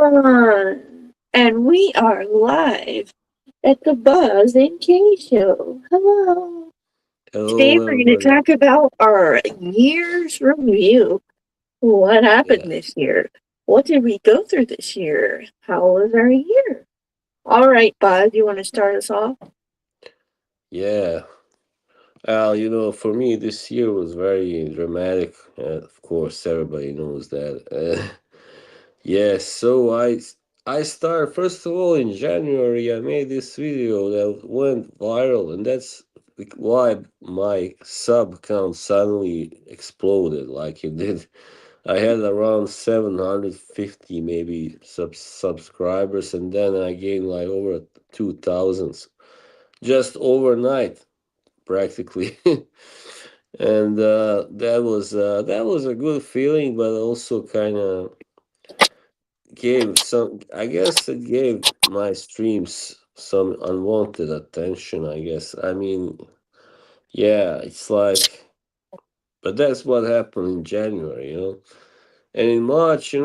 everyone, and we are live at the Boz and Kay show. Hello. Today Hello, we're going to everybody. talk about our year's review. What happened Yeah, this year? What did we go through this year? How was our year? All right, Boz, you want to start us off? yeah. For me, this year was very dramatic. Of course, everybody knows that. Yeah, so I started first of all in January. I made this video that went viral, and that's why my sub count suddenly exploded like it did. I had around 750 maybe subscribers, and then I gained like over 2,000 just overnight, practically. And that was a good feeling, but also kind of gave some. I guess it gave my streams some unwanted attention. I guess. I mean, yeah, it's like, but that's what happened in January. And in March,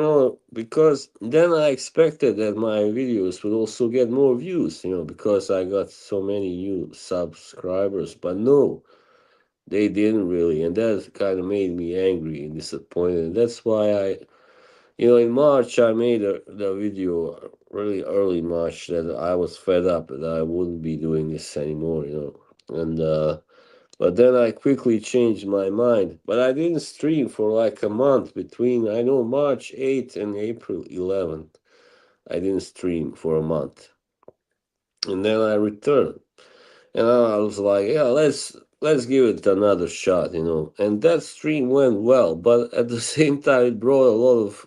because then I expected that my videos would also get more views, because I got so many new subscribers. But no, they didn't really. And that kind of made me angry and disappointed. And that's why in March, I made the video really early March that I was fed up that I wouldn't be doing this anymore. And but then I quickly changed my mind. But I didn't stream for like a month between, I know, March 8th and April 11th. I didn't stream for a month. And then I returned. And I was like, yeah, let's give it another shot. And that stream went well, but at the same time it brought a lot of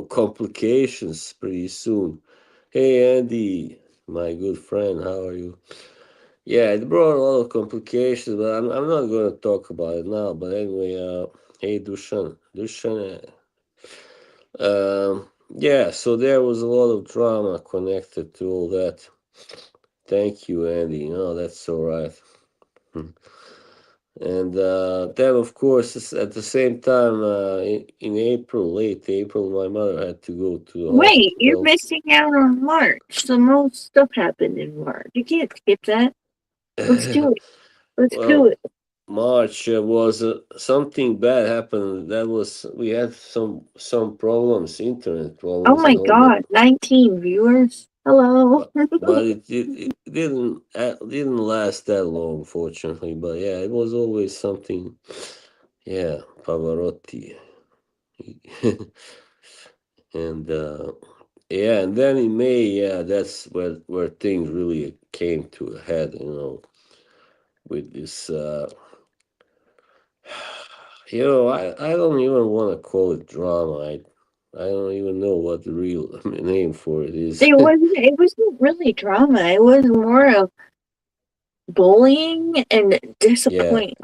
complications pretty soon. Hey Andy, my good friend, how are you? Yeah, it brought a lot of complications, but I'm not going to talk about it now. But anyway, hey Dushan, yeah. So there was a lot of drama connected to all that. Thank you, Andy. No, that's all right. And then, of course, at the same time, in April, late April, my mother had to go to the Wait, you're hospital. missing out on March. The most stuff happened in March. You can't skip that. Let's do it. Let's do Well, it. March was something bad happened. That was we had some problems, internet Oh problems, my and all that. god, 19 viewers. Hello. But it didn't last that long, fortunately. But yeah, it was always something. Yeah, Pavarotti, and yeah, and then in May, yeah, that's where things really came to a head. With this. I don't even want to call it drama. I don't even know what the real name for it is. It wasn't really drama. It was more of bullying and Yeah. disappointment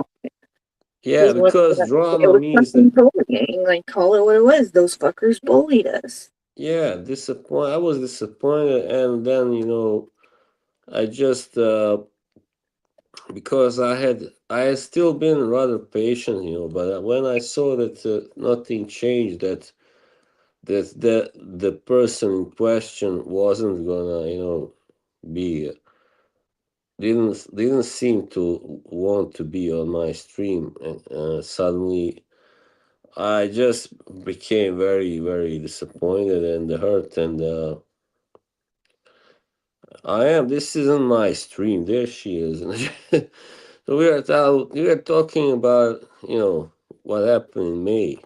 Yeah, is what because it drama was. means Fucking that, bullying. Like, call it what it was. Those fuckers bullied us. yeah, I was disappointed, and then, I just, because I had still been rather patient, but when I saw that nothing changed, that the person in question wasn't gonna, be didn't seem to want to be on my stream, and suddenly I just became very very disappointed and hurt, and I am this isn't my stream. There she is. So we are talking about what happened in May,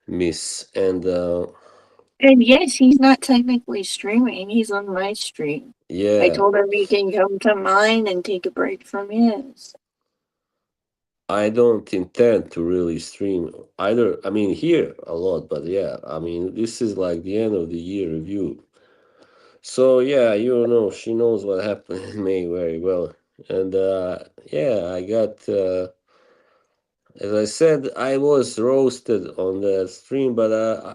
Miss, and And yes, he's not technically streaming. He's on my stream. I yeah, told him he can come to mine and take a break from his. I don't intend to really stream either. I mean, here a lot, but yeah, I mean, this is like the end of the year review. So yeah, she knows what happened in May very well. And yeah, I got, as I said, I was roasted on the stream, but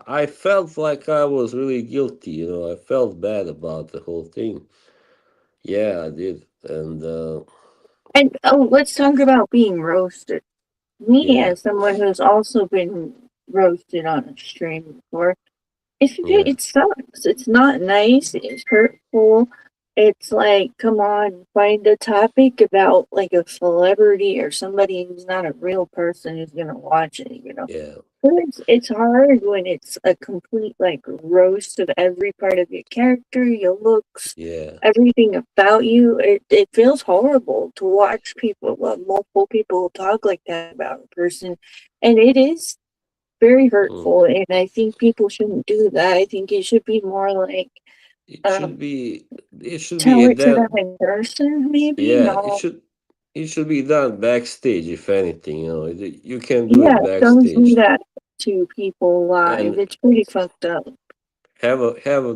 I felt like I was really guilty. I felt bad about the whole thing. Yeah, I did. And And oh, let's talk about being roasted. Me, yeah, as someone who's also been roasted on a stream before, Yeah, It sucks. It's not nice. It's hurtful. It's like, come on, find a topic about like a celebrity or somebody who's not a real person who's gonna watch it, you know. yeah, But it's hard when it's a complete like roast of every part of your character, your looks, yeah. everything about you. It feels horrible to watch people, well, multiple people talk like that about a person, and it is very Mm. hurtful. And I think people shouldn't do that. I think it should be more like It should um, be. It should tell be it to them that. in person, maybe. Yeah, No, it should be done backstage, if anything. You can do yeah, it don't do backstage, that to people live. and It's pretty fucked up. have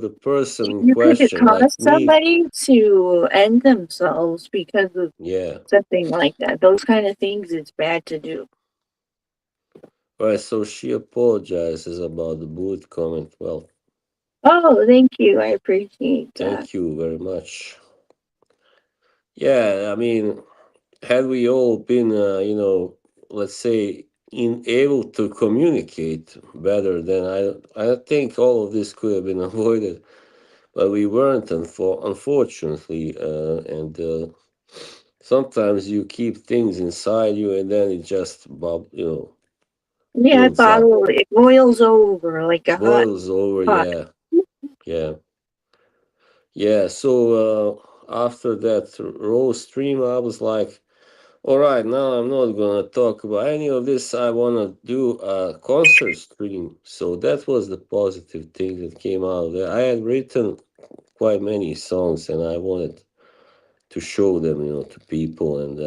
the person in You could question, cause like me. somebody to end themselves because of Yeah. something like that. Those kind of things it's bad to do. Right. So she apologizes about the bullet comment. Well, Oh, thank you. I appreciate that. thank you very much. Yeah, I mean, had we all been, let's say, able to communicate better, then I think all of this could have been avoided. But we weren't, unfortunately, and sometimes you keep things inside you, and then it just Yeah, builds up, it boils over like a hot boils over. pot. Yeah, yeah, yeah. So after that raw stream, I was like, all right, now I'm not gonna talk about any of this. I wanna do a concert stream. So that was the positive thing that came out of there. I had written quite many songs, and I wanted to show them, to people, and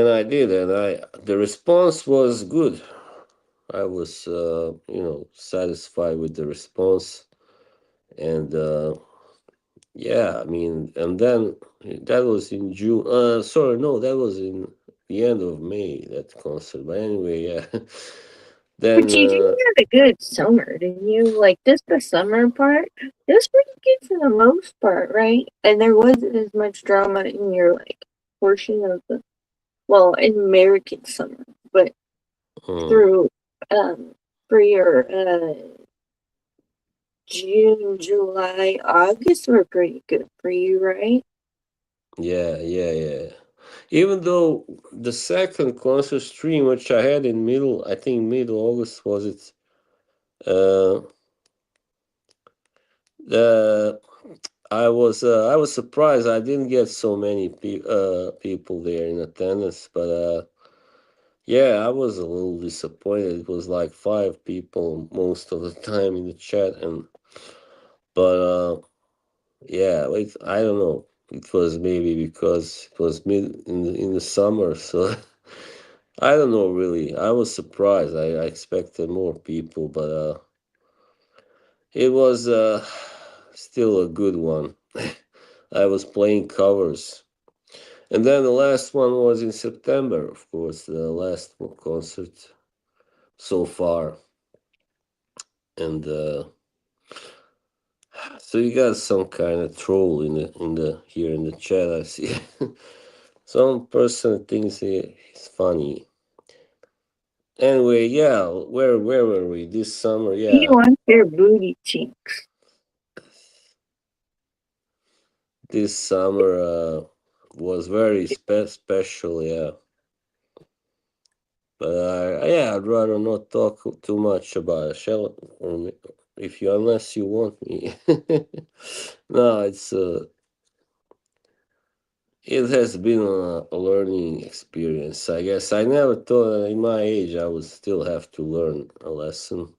I did, and I the response was good. I was, satisfied with the response, and yeah, I mean, and then that was in June. Sorry, no, that was in the end of May, that concert. But anyway, yeah. Then, But you did have a good summer, didn't you? Like just the summer part, it was pretty good for the most part, right? And there wasn't as much drama in your like portion of the well, in American summer, but mm, through for your June, July, August were pretty good for you, right? yeah, yeah, yeah. Even though the second concert stream, which I had in I think middle August was it. Uh, the I was surprised I didn't get so many people there in attendance, but yeah, I was a little disappointed. It was like five people most of the time in the chat, and but yeah, I don't know. It was maybe because it was mid in the summer, so I don't know really. I was surprised. I expected more people, but it was still a good one. I was playing covers. And then the last one was in September, of course, the last concert so far. And so you got some kind of troll in the here in the chat. I see some person thinks it's funny. Anyway, yeah, where were we this summer? You Yeah, want their booty cheeks. this summer was very special. Yeah, but yeah, I'd rather not talk too much about it. If you unless you want me. No, it has been a learning experience. I guess I never thought that in my age I would still have to learn a lesson.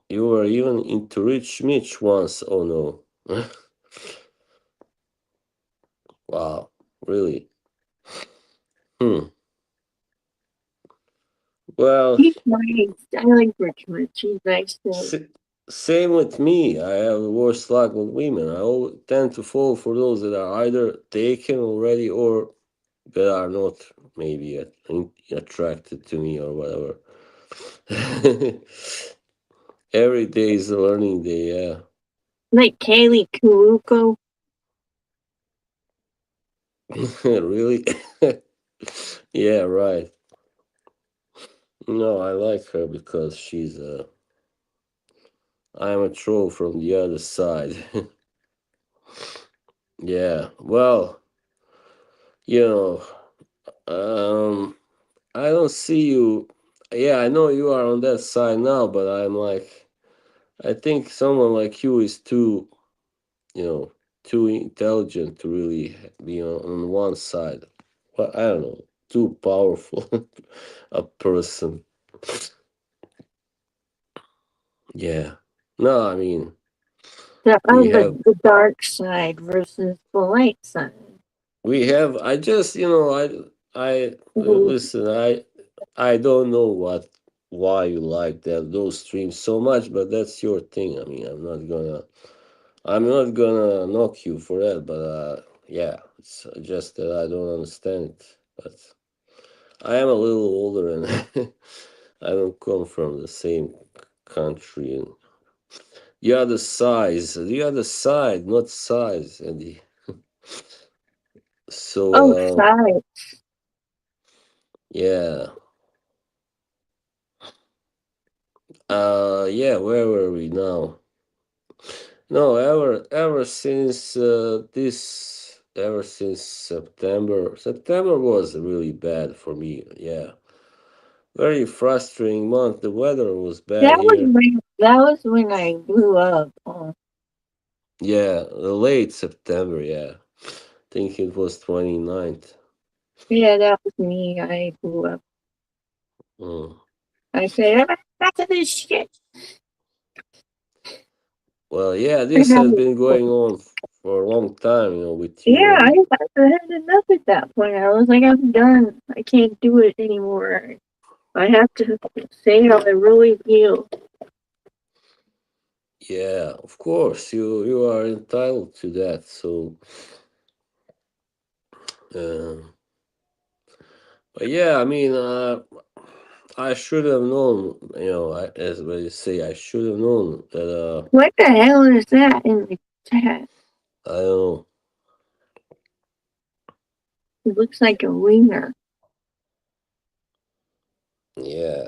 You were even into Rich Mitch once. Oh no. Wow, really? Hmm. Well, He's nice. I like Richmond. She's nice too. s- same with me. I have the worst luck with women. I tend to fall for those that are either taken already or that are not maybe attracted to me or whatever. Every day is a learning day, yeah. Like Kaylee Kuruko. Really? Yeah, right. No, I like her because she's I'm a troll from the other side. Yeah. Well, you know, um, I don't see you. Yeah, I know you are on that side now, but I'm like, I think someone like you is too, you know, too intelligent to really be on one side. Well, I don't know, too powerful a person. Yeah. No, I mean, The we other, have, the dark side versus the light side. I just, listen, I don't know why you like those streams so much, but that's your thing. I mean, I'm not gonna knock you for that, but yeah, it's just that I don't understand it. But I am a little older and I don't come from the same country and the other side, not size, and Oh, so side. yeah, yeah. Where were we now? No, ever since September. September was really bad for me. Yeah, very frustrating month. The weather was bad here. That was when I blew up. Oh, Yeah, late September. Yeah, I think it was 29th. yeah, that was me. I blew up. Mm. I said, "I'm back to this shit." Well, yeah, I this had, has been going on for a long time, with you yeah, and I had enough at that point. I was like, I'm done. I can't do it anymore. I have to say how I really feel. yeah, of course, you are entitled to that. So, uh, but yeah, I mean, I should have known, as they say, I should have known that, What the hell is that in the chat? I don't know, It looks like a winger. yeah,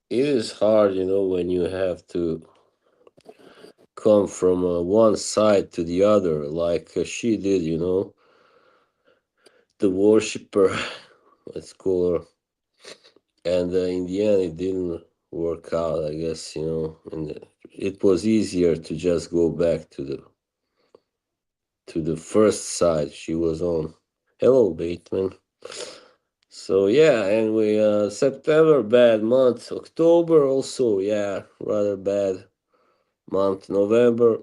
it is hard, when you have to come from one side to the other, like she did, the worshiper, let's call her, and in the end, it didn't work out, I guess, and it was easier to just go back to the first side she was on. Hello, Bateman. So yeah, anyway, September bad month. October also, yeah, rather bad month. November,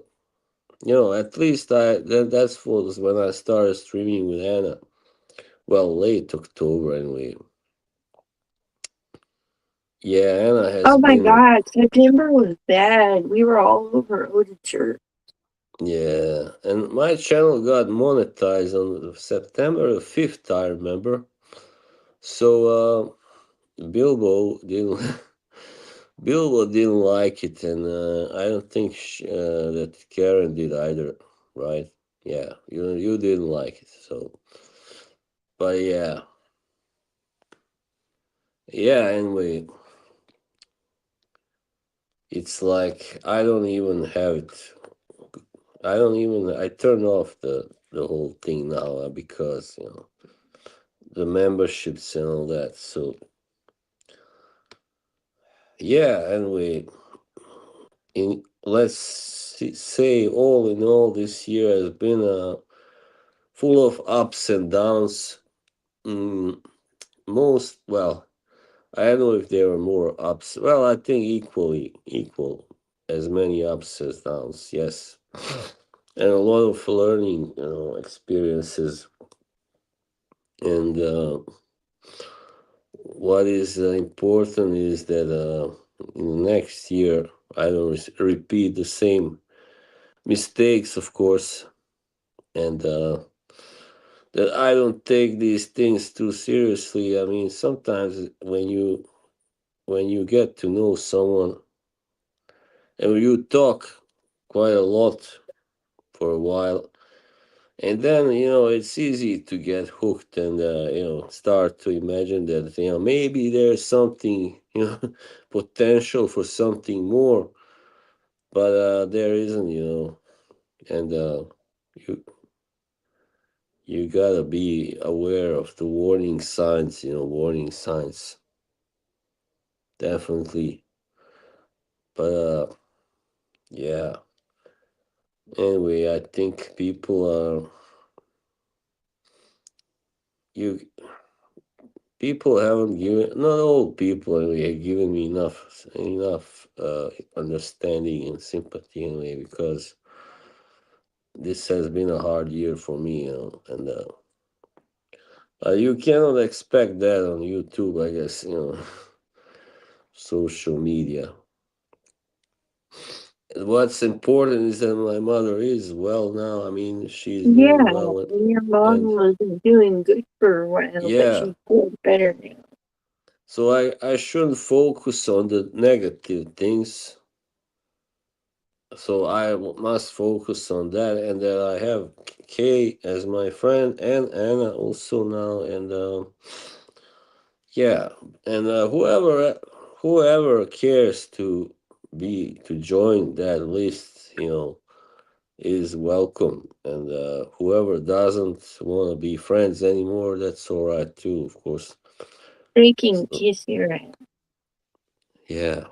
at least that's was when I started streaming with Anna. Well, late October anyway. Yeah, Anna has Oh my been, god, September was bad. We were all over Oda Church. yeah, and my channel got monetized on September 5th, I remember. So Bilbo didn't Bilbo didn't like it, and I don't think that Karen did either, right? Yeah, you didn't like it, so but yeah. Anyway, it's like I don't even have it. I turn off the whole thing now because the memberships and all that. So yeah. Anyway, in let's say all in all, this year has been full of ups and downs. Mm, most well, I don't know if there were more ups. Well, I think equal as many ups as downs. Yes, and a lot of learning, experiences. And what is important is that in the next year I don't repeat the same mistakes, of course, and that I don't take these things too seriously. I mean, sometimes when you get to know someone and you talk quite a lot for a while, and then it's easy to get hooked and start to imagine that maybe there's something potential for something more but there isn't, and you you gotta be aware of the warning signs, warning signs, definitely. But yeah. Anyway, I think you people haven't given, not all people anyway, have given me enough understanding and sympathy anyway, because this has been a hard year for me, and you cannot expect that on YouTube, I guess, social media. And what's important is that my mother is well now. I mean, she's Yeah, doing well, your mom and wasn't doing good for a while, but yeah, she's doing better now. so I shouldn't focus on the negative things. So must focus on that, and that I have Kay as my friend and Anna also now, and yeah, and whoever cares to join that list, is welcome, and whoever doesn't want to be friends anymore, that's all right too, of course. They can So kiss your ass. yeah,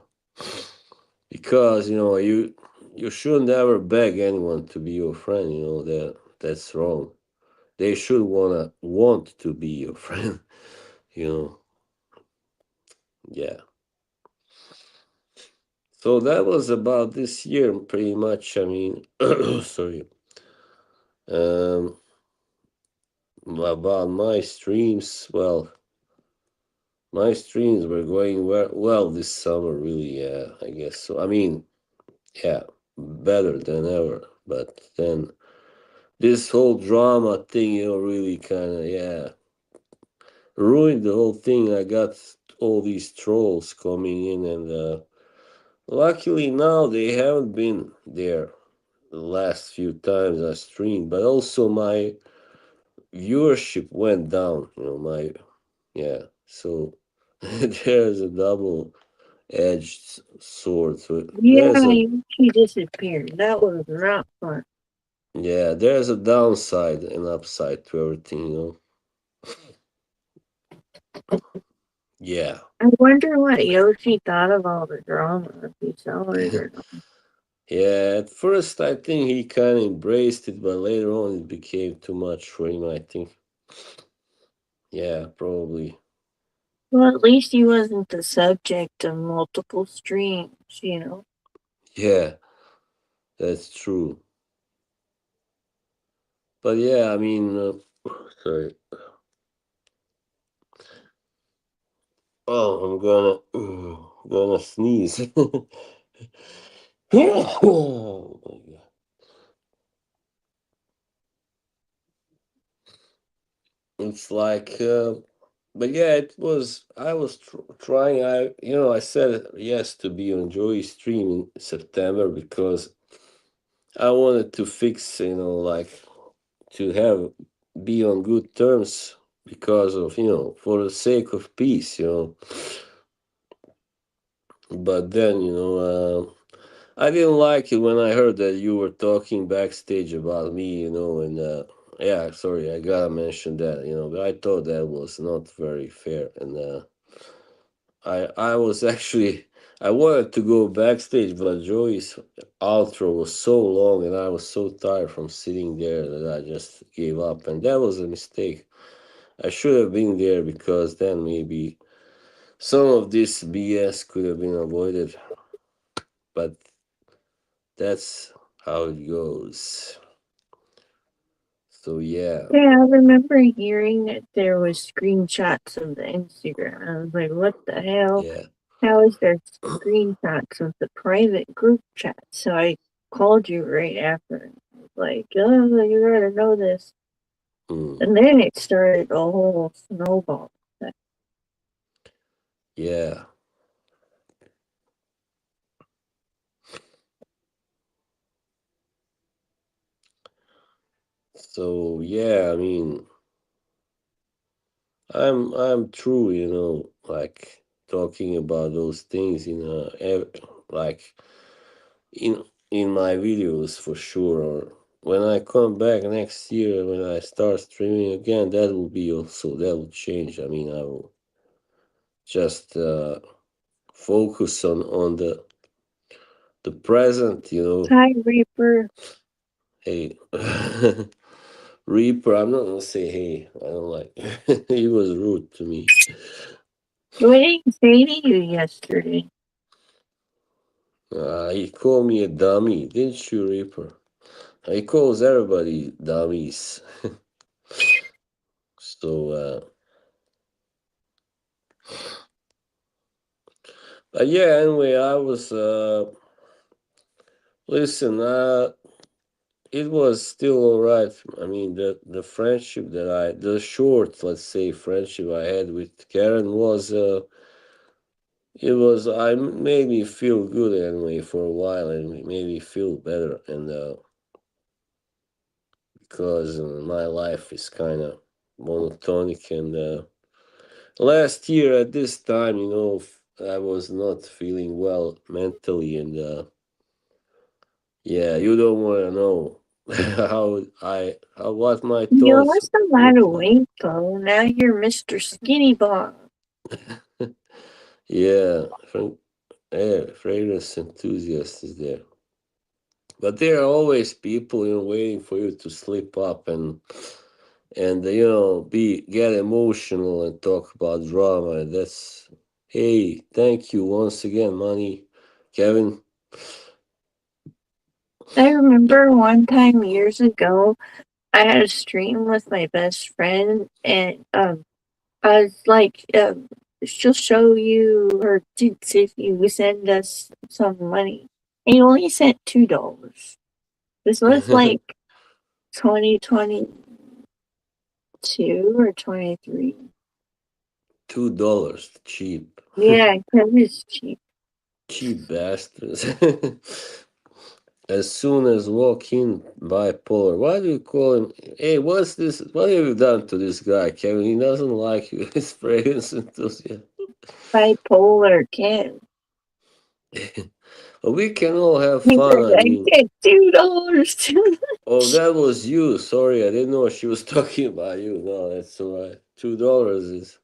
because you shouldn't ever beg anyone to be your friend. That's wrong. They should want to be your friend. you know yeah. So that was about this year pretty much. I mean, sorry. um about my streams, well, my streams were going well this summer, really. Yeah, I guess so. I mean, yeah, better than ever. But then this whole drama thing, really kind of, yeah, ruined the whole thing. I got all these trolls coming in, and luckily now they haven't been there the last few times I streamed. But also my viewership went down. Yeah. So there's a double-edged sword. So Yeah, she disappeared. That was not fun. there's a downside and upside to everything. Yeah. I wonder what Yoshi thought of all the drama, if he saw it or not. Yeah, at first I think he kind of embraced it, but later on it became too much for him, I think. Yeah, probably. Well, at least he wasn't the subject of multiple streams. Yeah, that's true. But yeah, I mean, sorry. Oh, I'm gonna sneeze. Oh my God. It's like, but yeah, I was trying. I said yes to be on Joey's stream in September because I wanted to fix, like to have be on good terms because of, for the sake of peace. But then, I didn't like it when I heard that you were talking backstage about me, and yeah, sorry, I gotta mention that, but I thought that was not very fair, and I was actually I wanted to go backstage, but Joey's outro was so long, and I was so tired from sitting there that I just gave up, and that was a mistake. I should have been there because then maybe some of this BS could have been avoided, but that's how it goes. So yeah, Yeah, I remember hearing that there was screenshots of the Instagram. I was like, what the hell? yeah, How is there screenshots of the private group chat? So I called you right after. And I was like, oh, you gotta know this. mm, And then it started a whole snowball. yeah. So yeah, I mean, I'm true, like talking about those things, like in my videos for sure. Or when I come back next year, when I start streaming again, that will be also that will change. I mean, I will just focus on the present. You know, Hi, Reaper. hey, Reaper. I'm not gonna say hey. I don't like. He was rude to me. What did he say to you yesterday? He called me a dummy, didn't you, Reaper? He calls everybody dummies. So, but yeah. Anyway, I was listen. It was still all right. I mean, the friendship the short, let's say, friendship I had with Karen was I made me feel good anyway for a while, and it made me feel better, and because my life is kind of monotonic, and last year at this time, I was not feeling well mentally, and yeah, you don't want to know what my You thoughts lost a lot look of like. weight, though. Now you're Mr. Skinny Bob. Yeah, yeah, fragrance enthusiast is there, but there are always people, waiting for you to slip up and be get emotional and talk about drama. That's hey, thank you once again, money, Kevin. I remember one time years ago, I had a stream with my best friend, and I was like, she'll show you her tits if you send us some money. And he only sent $2. This was like 2022 or 23. $2, cheap, Yeah, that was cheap. cheap bastards. As soon as walk in bipolar, why do you call him? Hey, what's this? What have you done to this guy, Kevin? He doesn't like you. His fragrance enthusiast. Bipolar kid. But we can all have He fun. said, I I mean, get $2 too. oh, that was you. Sorry, I didn't know she was talking about you. No, that's all right. $2 is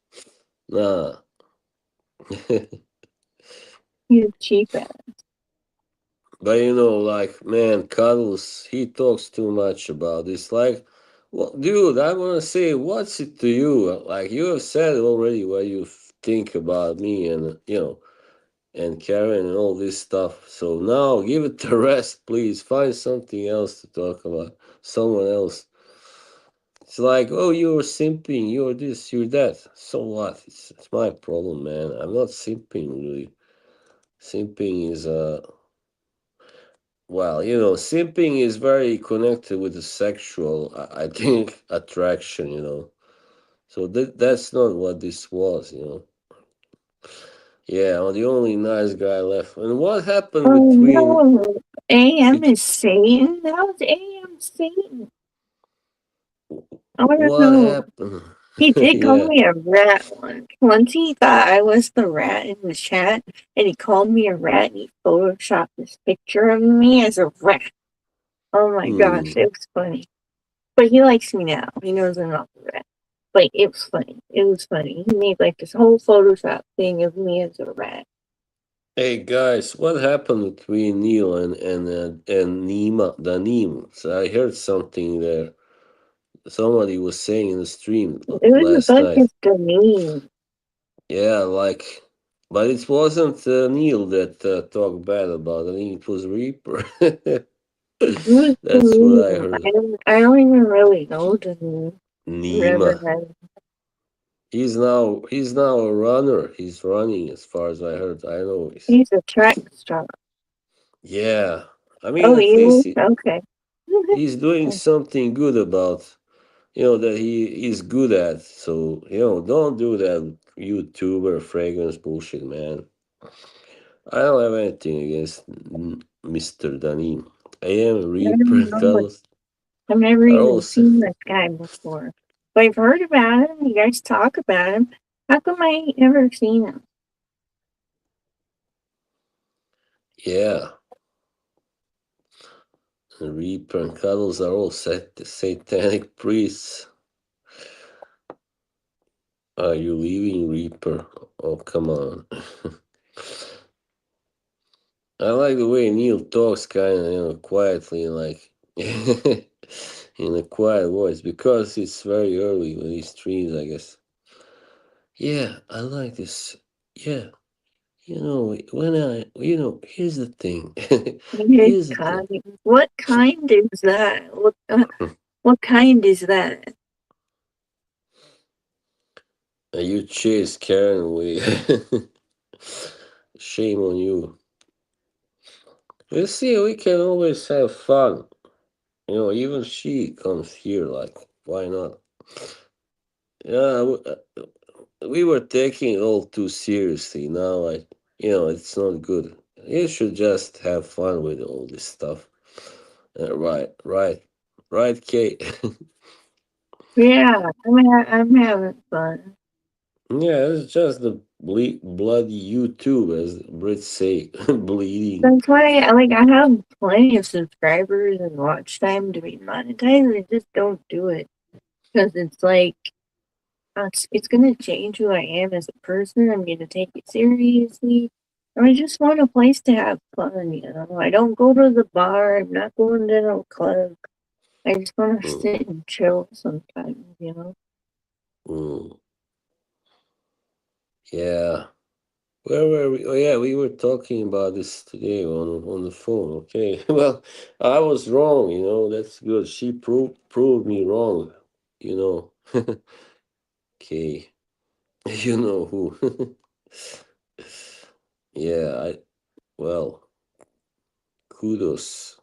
nah. You cheap ass. But like, man, Cuddles, he talks too much about this. Like, well, dude, I want to say, what's it to you? Like, you have said already what you think about me and Karen and all this stuff. So now give it a rest, please. Find something else to talk about. Someone else. It's like, oh, you're simping, you're this, you're that. So what? It's my problem, man. I'm not simping, really. Simping is well, simping is very connected with the sexual, I think, attraction, So that's not what this was. Yeah, I'm the only nice guy left. And what happened Oh between no. AM bet is Satan? How's AM Satan? I want to what know. happened? He did call Yeah. me a rat once. Once he thought I was the rat in the chat, and he called me a rat, and he photoshopped this picture of me as a rat. Oh my gosh, Hmm. it was funny. But he likes me now. He knows I'm not the rat. Like, it was funny. It was funny. He made like this whole Photoshop thing of me as a rat. Hey guys, what happened between Neil and Nima, the Neem? So I heard something there. Somebody was saying in the stream It was last about night. his demeanor. Yeah, like, but it wasn't Neil that talked bad about it. I think it was Reaper. It was That's what I demeanor. heard. I don't even really know the Nima. Reverend. He's now a runner. He's running as far as I heard. I know He's a track star. yeah. I mean, Oh, at he least is? Okay. he's doing something good about that he is good at. So don't do that YouTuber fragrance bullshit, man. I don't have anything against Mr. Danim. I am I Reaper don't know. Carlos I've never are even also seen this guy before. But I've heard about him. You guys talk about him. How come I ain't never seen him? yeah. Reaper and Cuddles are all satanic priests. Are you leaving, Reaper? Oh, come on. I like the way Neil talks kind of, quietly, like in a quiet voice, because it's very early when he streams, I guess. Yeah, I like this. Yeah, here's the thing. What Here's the thing. kind? What kind is that? What kind is that? You chase Karen away. Shame on you. You see, we can always have fun. Even she comes here, like, why not? Yeah, we were taking it all too seriously. Now, it's not good. You should just have fun with all this stuff. Right, Kate. Yeah, I'm having fun. Yeah, it's just the bloody YouTube, as the Brits say, bleeding. That's why I have plenty of subscribers and watch time to be monetized. I just don't do it because it's gonna change who I am as a person. I'm gonna take it seriously. And I just want a place to have fun, I don't go to the bar. I'm not going to no club. I just want to Mm, sit and chill sometimes. mm. Yeah. Where were we? Oh, yeah, we were talking about this today on the phone. Okay. Well, I was wrong. That's good. She proved me wrong. You know. Okay. You know who? Yeah. Well, kudos.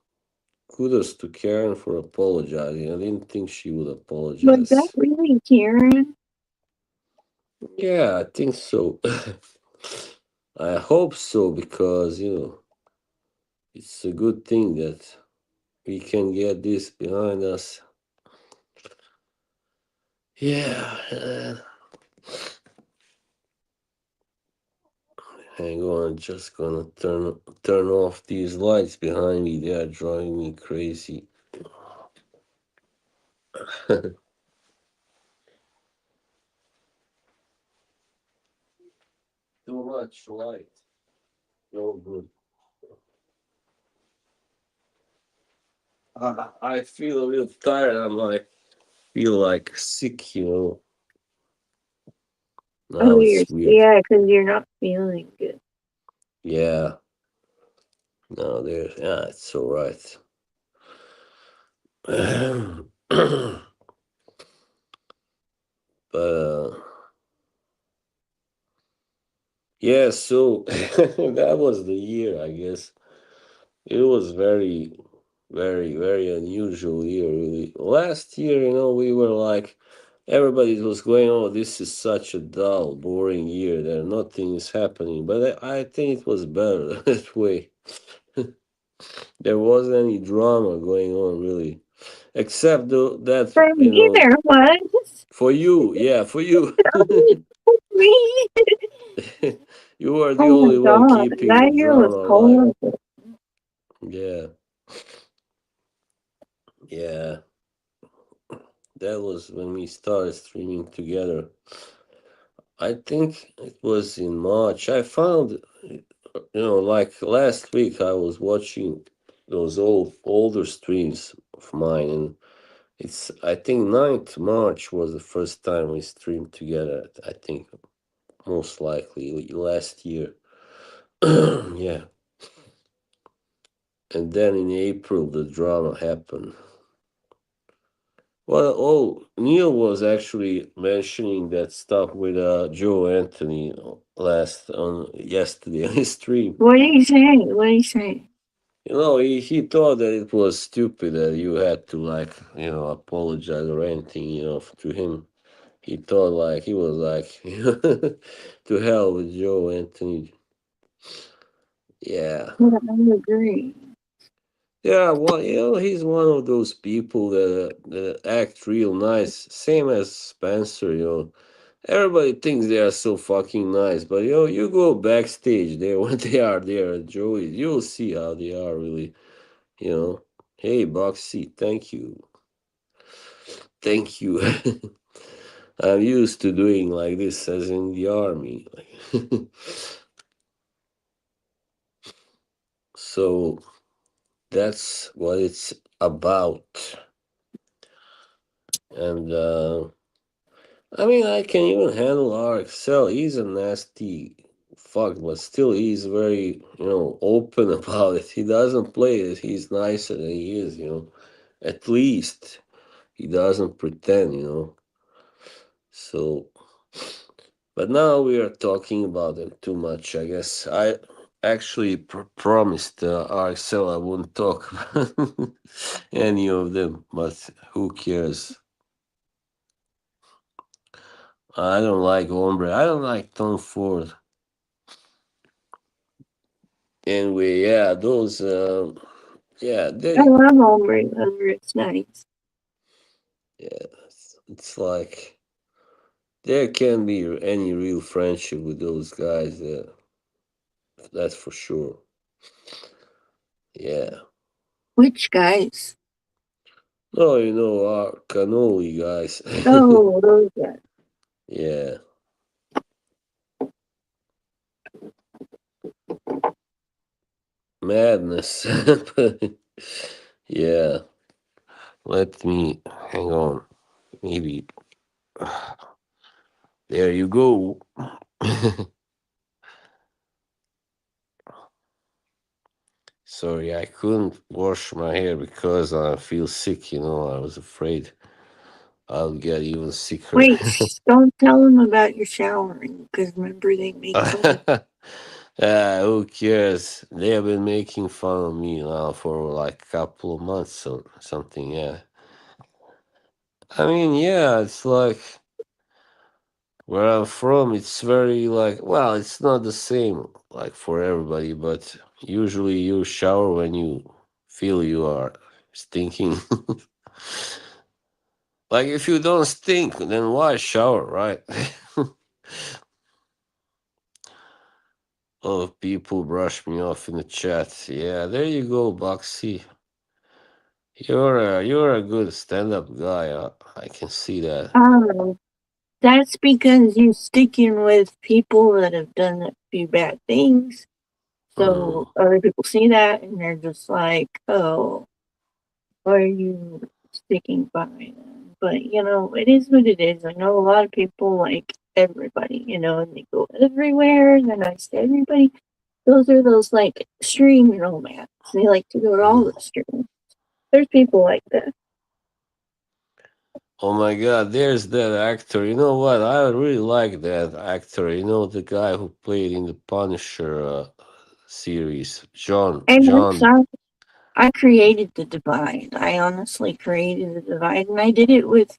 Kudos to Karen for apologizing. I didn't think she would Was that apologize. really Karen? Yeah, I think so. I hope so, because it's a good thing that we can get this behind us. Yeah, hang on, just gonna turn off these lights behind me. They are driving me crazy. Too much light. No good. I feel a little tired. Feel like sick. Oh, Now it's weird. yeah, because you're not feeling good. Yeah, no, it's all right. But yeah, so that was the year, I guess. It was very, very, very unusual year, really. Last year, we were like, everybody was going, oh, this is such a dull, boring year. There, nothing is happening. But I think it was better that way. There wasn't any drama going on, really. Except that, For me, there was. for you, yeah, for you. Me. You were the Oh my only one god, keeping the that year was drama alive. horrible. Yeah, yeah. That was when we started streaming together. I think it was in March. I found, like last week, I was watching those older streams of mine, and I think 9th March was the first time we streamed together. I think most likely last year. Yeah. And then in April, the drama happened. Well, Neil was actually mentioning that stuff with Joe Anthony last on yesterday on his stream. What did he say? What did he say? He thought that it was stupid that you had to, like, apologize or anything, to him. He thought, like, he was like, to hell with Joe Anthony. Yeah. Yeah, I agree. Yeah, well, he's one of those people that act real nice, same as Spencer. Everybody thinks they are so fucking nice, but you go backstage there when they are there at Joey's, you'll see how they are really. You know. Hey, Boxy, thank you. I'm used to doing like this as in the army. So that's what it's about. And I mean, I can even handle RXL. He's a nasty fuck, but still, he's very, open about it. He doesn't play it. He's nicer than he is. At least he doesn't pretend. So, but now we are talking about them too much. I guess I actually promised RXL I wouldn't talk about any of them, but who cares? I don't like Ombre. I don't like Tom Ford. Anyway, yeah, those, yeah, I they, love Ombre Lover. It's nice. yeah, it's like there can't be any real friendship with those guys. That's for sure. Yeah. Which guys? No, our cannoli guys. Oh, those guys. Yeah, madness. Yeah, let me hang on. Maybe there you go. Sorry, I couldn't wash my hair because I feel sick. I was afraid I'll get even sicker. Wait, don't tell them about your showering, because remember they make fun of. Who cares? They have been making fun of me now for like a couple of months or something. Yeah, I mean, yeah, it's like where I'm from. It's very like, well, it's not the same like for everybody, but usually you shower when you feel you are stinking. Like if you don't stink, then why shower, right? Oh, people brush me off in the chat. Yeah, there you go, Boxy. You're a good stand-up guy. I can see that. Oh, that's because you're sticking with people that have done a few bad things. Mm, So other people see that and they're just like, oh, why are you sticking by them? But it is what it is. I know a lot of people like everybody, and they go everywhere. They're nice to everybody. Those are those like extreme romance. They like to go to all the mm. extremes. There's people like that. Oh my God, there's that actor. You know what? I really like that actor. The guy who played in the Punisher series, John. And I'm John. sorry, I created the divide. I honestly created the divide, and I did it with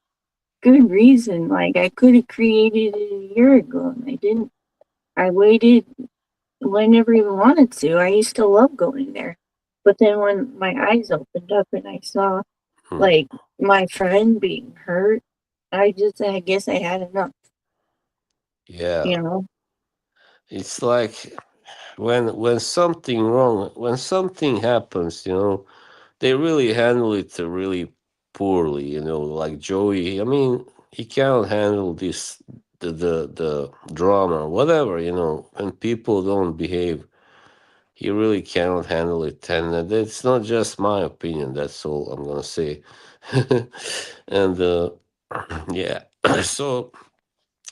good reason. Like I could have created it a year ago, and I didn't. I waited when I never even wanted to. I used to love going there, but then when my eyes opened up and I saw Hmm. like my friend being hurt, I guess I had enough. Yeah, You know. it's like when something happens, they really handle it really poorly. Like Joey. I mean, he cannot handle this the drama, whatever. When people don't behave, he really cannot handle it, and that's not just my opinion. That's all I'm gonna say. And yeah, so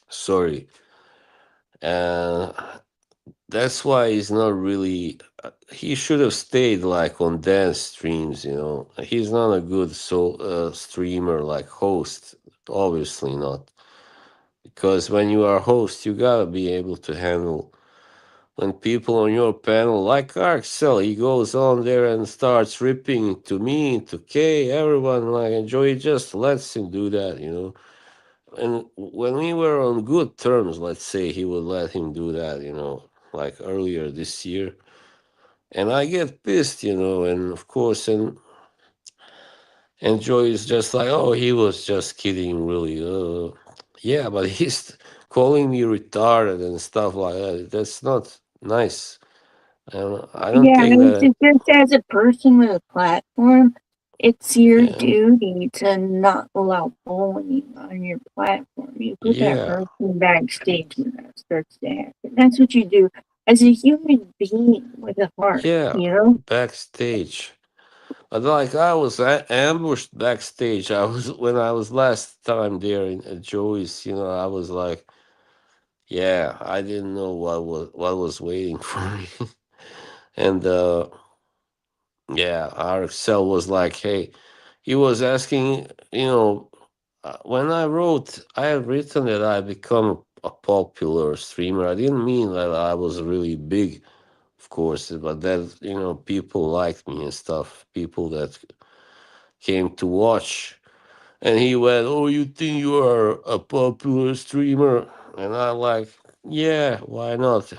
sorry. Uh, that's why he's not really. He should have stayed like on dance streams. He's not a good streamer like host. Obviously not, because when you are host, you gotta be able to handle when people on your panel, like Axel, he goes on there and starts ripping to me, to Kay, everyone, like, and Joey just lets him do that. And when we were on good terms, let's say, he would let him do that, like earlier this year. And I get pissed, and of course, and Joey is just like, oh, he was just kidding, really. Yeah, but he's calling me retarded and stuff like that. That's not nice. I don't Yeah, take it's that. just as a person with a platform. It's your Yeah, duty to not allow bullying on your platform. You put that yeah, person backstage when that starts to happen. That's what you do as a human being with a heart, yeah. you know? Backstage. Like I was ambushed backstage. I was when I was last time there in at Joey's. I was like, yeah, I didn't know what was waiting for me, and yeah, RXL was like, hey, he was asking, when I have written that I become a popular streamer. I didn't mean that I was really big, of course, but that people liked me and stuff. People that came to watch. And he went, "Oh, you think you are a popular streamer?" And I'm like, "Yeah, why not?"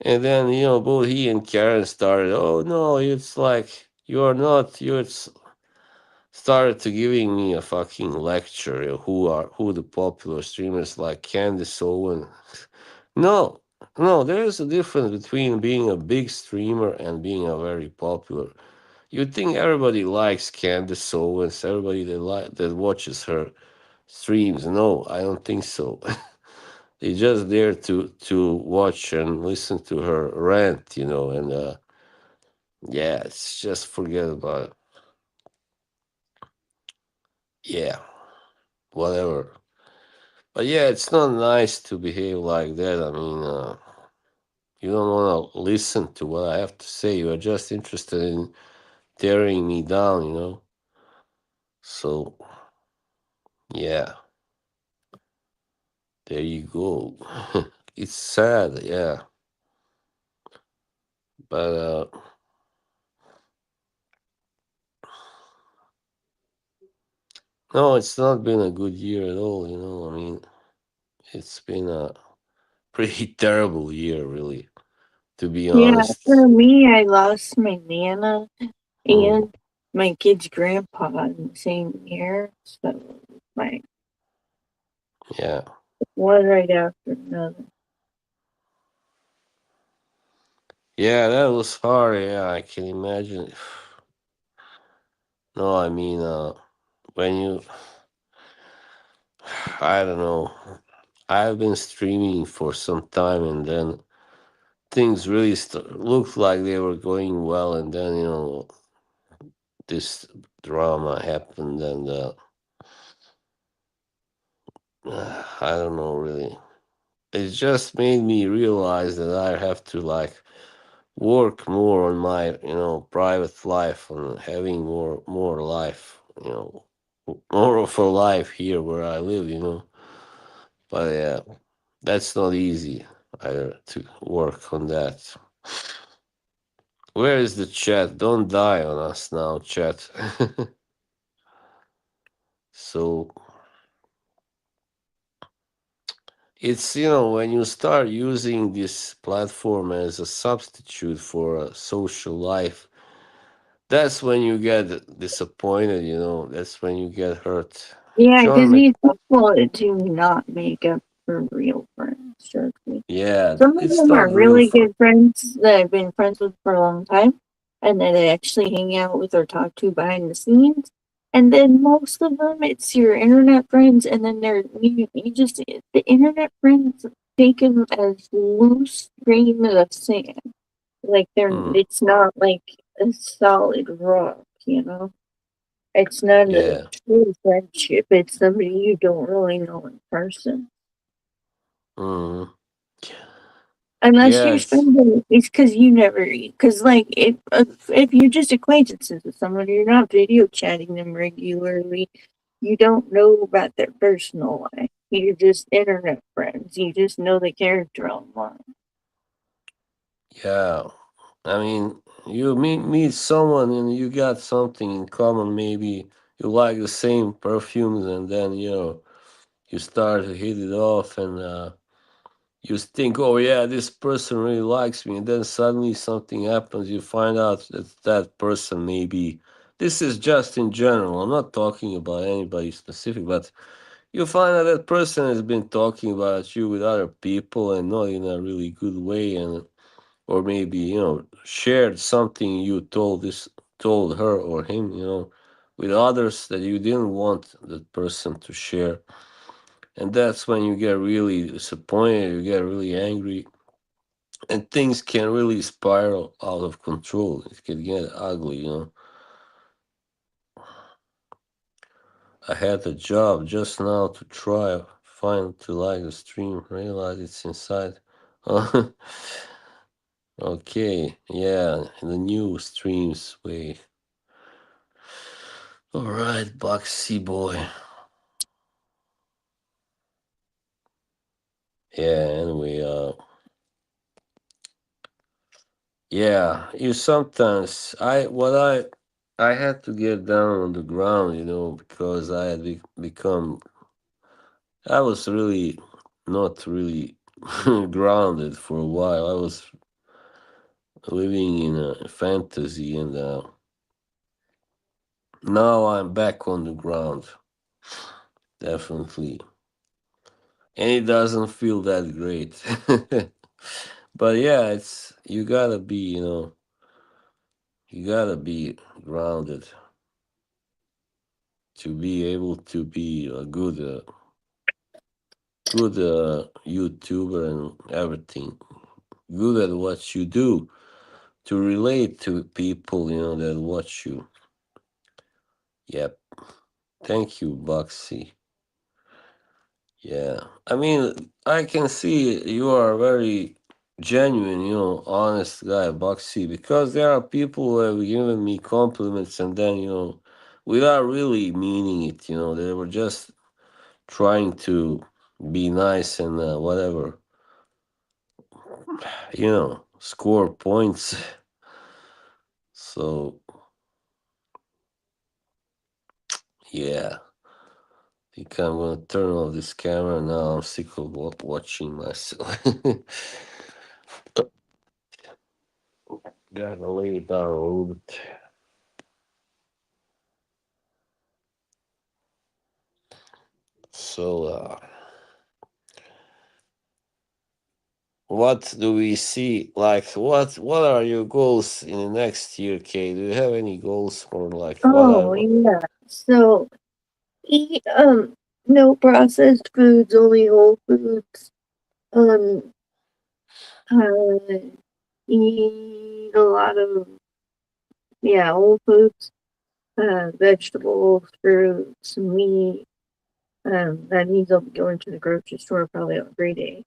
And then both he and Karen started. Oh no, it's like you're not. Started to giving me a fucking lecture. Who the popular streamers like Candace Owen. No, no, there is a difference between being a big streamer and being a very popular. You think everybody likes Candace Owens, everybody that watches her streams. No, I don't think so. They just there to watch and listen to her rant, and yeah, it's just forget about it. Yeah, whatever. But yeah, it's not nice to behave like that. I mean, you don't want to listen to what I have to say. You are just interested in tearing me down. So yeah, there you go. It's sad, yeah, but no, it's not been a good year at all. I mean, it's been a pretty terrible year, really, to be Yeah, honest. for me, I lost my Nana Mm, and my kid's grandpa in the same year. So, like, yeah, one right after another. yeah, that was hard. Yeah, I can imagine. No, I mean, when you, I don't know, I've been streaming for some time, and then things really looked like they were going well, and then this drama happened, and I don't know really. It just made me realize that I have to like work more on my private life, on having more life, more of a life here where I live. But yeah, that's not easy either to work on that. Where is the chat? Don't die on us now, chat. So it's when you start using this platform as a substitute for a social life, that's when you get disappointed. That's when you get hurt. Yeah, John because Mc, these people do not make up for real friends, trust me. yeah, Some of it's them are not real really fun. good friends that I've been friends with for a long time and that I actually hang out with or talk to behind the scenes. And then most of them, it's your internet friends, and then you just, the internet friends take them as loose grain of sand. Like Mm, it's not like a solid rock, you know? It's not a yeah, true friendship. It's somebody you don't really know in person. mm, Unless yeah, you're spending, it's because you never, because like if you're just acquaintances with someone, you're not video chatting them regularly. You don't know about their personal life. You're just internet friends. You just know the character online. yeah. I mean, you meet someone and you got something in common. Maybe you like the same perfumes, and then you start to hit it off, and you think, oh yeah, this person really likes me, and then suddenly something happens. You find out that that person maybe. This is just in general. I'm not talking about anybody specific, but you find out that person has been talking about you with other people and not in a really good way, and or maybe shared something you told this told her or him, with others that you didn't want that person to share. And that's when you get really disappointed, you get really angry, and things can really spiral out of control. It can get ugly. I had a job just now to try, find to like the stream, realize it's inside. Okay, yeah, in the new streams way. All right, Boxy boy. Yeah, anyway, yeah, you sometimes I had to get down on the ground, because I had become I was really not really grounded for a while. I was living in a fantasy, and now I'm back on the ground, definitely. And it doesn't feel that great. But yeah, it's you gotta be grounded to be able to be a good YouTuber and everything. Good at what you do to relate to people, that watch you. Yep. Thank you, Boxy. Yeah. I mean, I can see you are a very genuine, honest guy, Boxy, because there are people who have given me compliments and then, without really meaning it, they were just trying to be nice and whatever, score points. So, yeah. I think I'm gonna turn off this camera now. I'm sick of watching myself. Gotta lay it down a little bit. So, what do we see? Like, what are your goals in the next year, Kay? Do you have any goals for like what I Oh want? yeah. So eat no processed foods, only whole foods. Um uh, eat a lot of whole foods, vegetables, fruits, meat. That means I'll be going to the grocery store probably every day.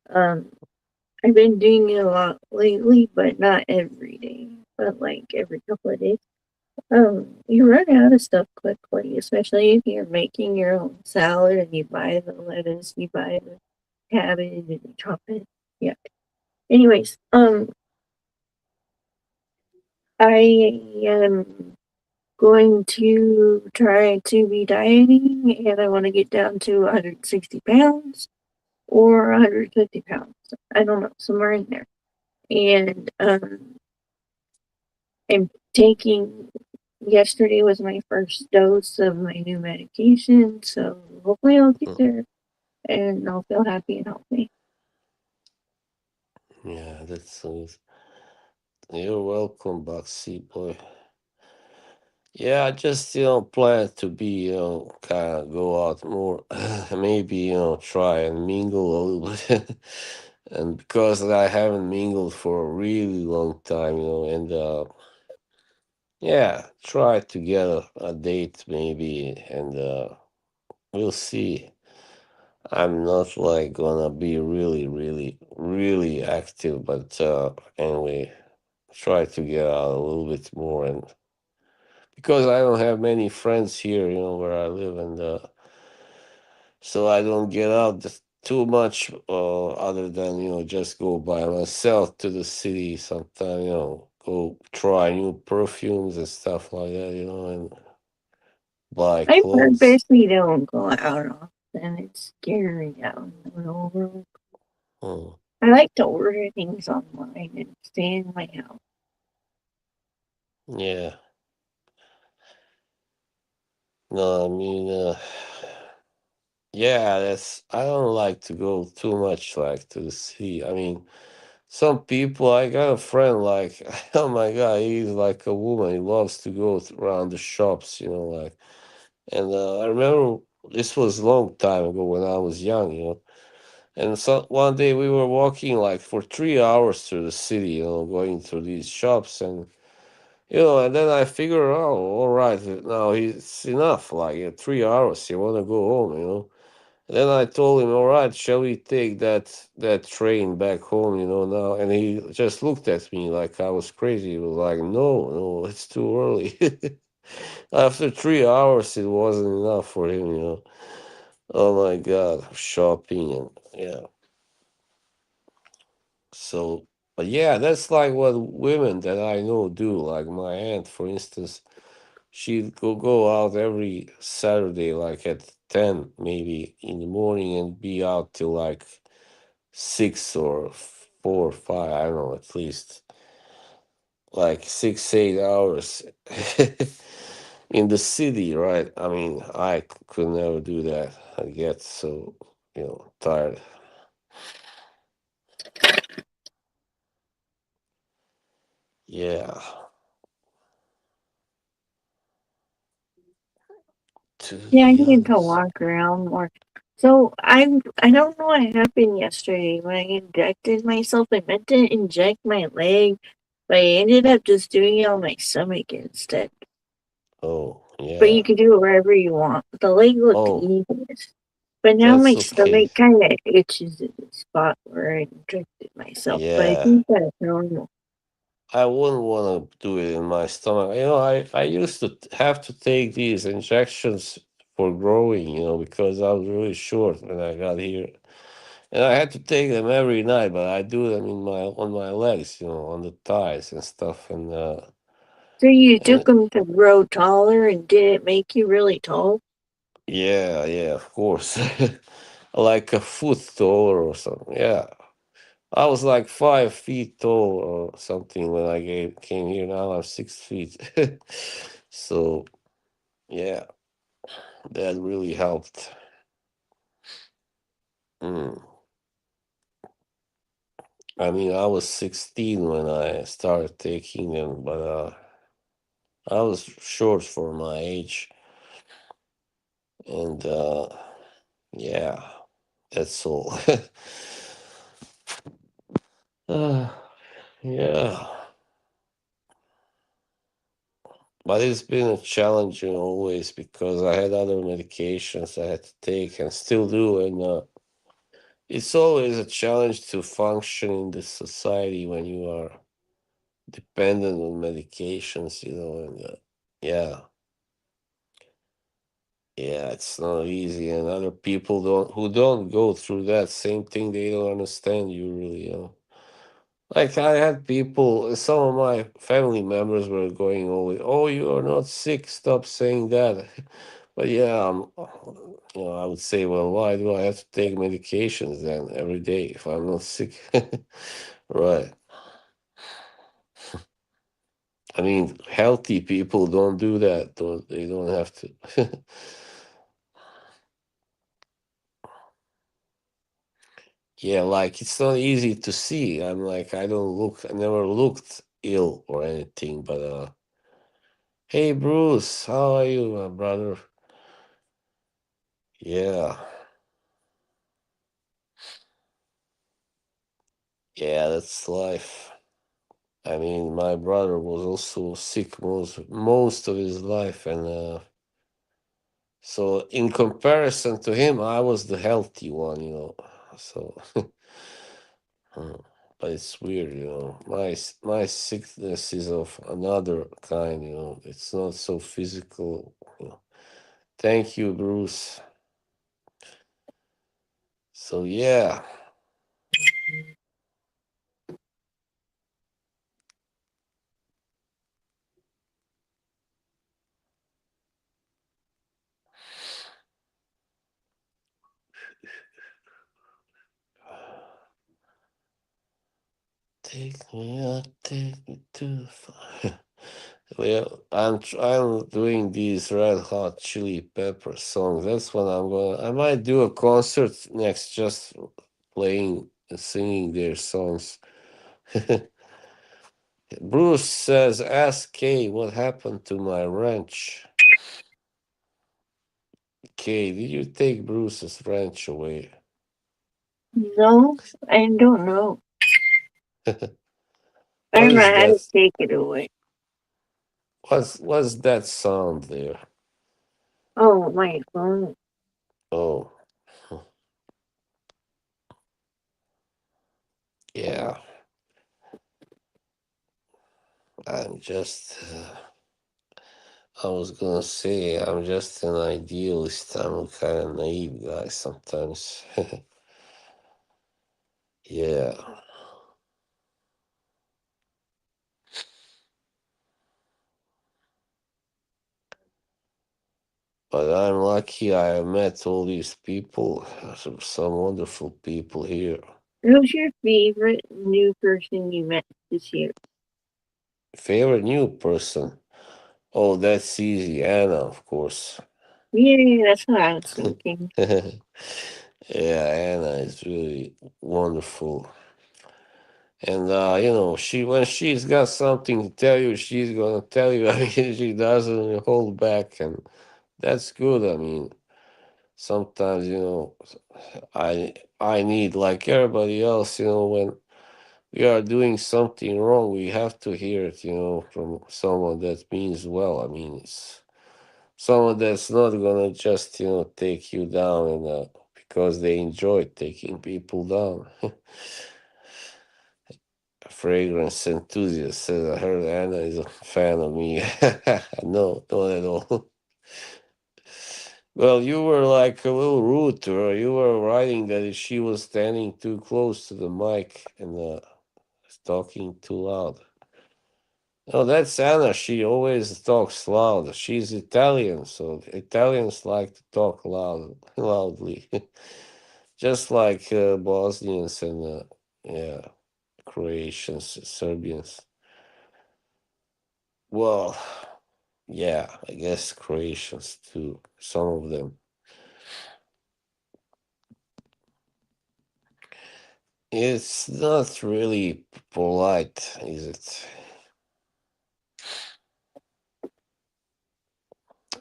Um I've been doing it a lot lately, but not every day. But like every couple of days. You run out of stuff quickly, especially if you're making your own salad and you buy the lettuce, you buy the cabbage, and you chop it. Yeah. Anyways, I am going to try to be dieting, and I want to get down to 160 pounds or 150 pounds. I don't know, somewhere in there. And I'm taking. Yesterday was my first dose of my new medication, so hopefully I'll get Mm. there and I'll feel happy and healthy. Yeah, you're welcome, Boxy boy. Yeah, I just plan to be kind of go out more, maybe try and mingle a little bit, and because I haven't mingled for a really long time, and yeah, try to get a date maybe, and we'll see. I'm not like gonna be really, really, really active, but anyway, try to get out a little bit more, and because I don't have many friends here, where I live, and so I don't get out too much, other than just go by myself to the city sometime, go try new perfumes and stuff like that, and buy I clothes. purposely don't go out often. It's scary out in the real world. Mm, I like to order things online and stay in my house. yeah, no, I mean, yeah, I don't like to go too much like to the city. I mean, some people, I got a friend like, oh my god, he's like a woman. He loves to go around the shops, like. And I remember this was a long time ago when I was young. And so one day we were walking like for 3 hours through the city, going through these shops, and then I figure, oh, all right, now it's enough. Like 3 hours, you want to go home. Then I told him, all right, shall we take that train back home, now? And he just looked at me like I was crazy. He was like, no, no, it's too early. After 3 hours, it wasn't enough for him. Oh my God, shopping and yeah. So, but yeah, that's like what women that I know do. Like my aunt, for instance, she'd go out every Saturday, like at 10 maybe in the morning, and be out till like 6 or 4 or 5. I don't know, at least like 6 8 hours in the city, right? I mean, I could never do that. I get so tired. Yeah. To Yeah, I be need to honest. walk around more. So I don't know what happened yesterday when I injected myself. I meant to inject my leg, but I ended up just doing it on my stomach instead. Oh, But you yeah. can do it wherever you want. The leg looked Oh, easiest. But now my that's okay. stomach kind of itches in the spot where I injected myself. But I Yeah. think that's normal. I wouldn't want to do it in my stomach. I used to have to take these injections for growing, because I was really short when I got here. And I had to take them every night, but I do them on my legs, on the thighs and stuff. So you took And them to grow taller, and did it make you really tall? yeah, yeah, of course. Like a foot taller or something. Yeah. I was like 5 feet tall or something when came here. Now I'm 6 feet. So yeah, that really helped. Mm. I mean, I was 16 when I started taking them, but I was short for my age, and yeah, that's all. uh, yeah, but it's been a challenge, always because I had other medications I had to take and still do, and it's always a challenge to function in this society when you are dependent on medications, and yeah, yeah, it's not easy, and other people who don't go through that same thing, they don't understand you really. Like I had people, some of my family members were going always, "Oh, you are not sick. Stop saying that." But yeah, I would say, well, why do I have to take medications then every day if I'm not sick? Right. I mean, healthy people don't do that. They don't have to. Yeah, like it's not easy to see. I'm like, I never looked ill or anything, but hey Bruce, how are you, my brother? Yeah. Yeah, that's life. I mean, my brother was also sick most of his life, and so in comparison to him, I was the healthy one. So, uh, but it's weird. My sickness is of another kind. It's not so physical. Thank you, Bruce. So yeah, take me to the fire. Well, I'm doing these Red Hot Chili Pepper songs. That's what I'm going. I might do a concert next, just playing and singing their songs. Bruce says, "Ask Kay what happened to my wrench." Kay, did you take Bruce's wrench away? No, I don't know. I What don't know is how that? to take it away. What's that sound there? Oh my god. Oh, yeah. I'm just. I was gonna say I'm just an idealist. I'm kind of naive guy sometimes. Yeah, but I'm lucky I met all these people, some wonderful people here. Who's your favorite new person you met this year? Favorite new person? Oh, that's easy. Anna, of course. Yeah, that's what I was thinking. Yeah, Anna is really wonderful. And she when she's got something to tell you, she's gonna tell you. I mean, she doesn't hold back, and that's good. I mean, sometimes I need, like everybody else, when we are doing something wrong, we have to hear it, from someone that means well. I mean, it's someone that's not gonna just take you down, and because they enjoy taking people down. Fragrance enthusiast says, "I heard Anna is a fan of me." No, not at all. Well, you were like a little rude to her. You were writing that she was standing too close to the mic and talking too loud. No, that's Anna. She always talks loud. She's Italian, so Italians like to talk loudly, just like Bosnians and yeah, Croatians, Serbians. Well, yeah, I guess Croatians too. Some of them. It's not really polite, is it?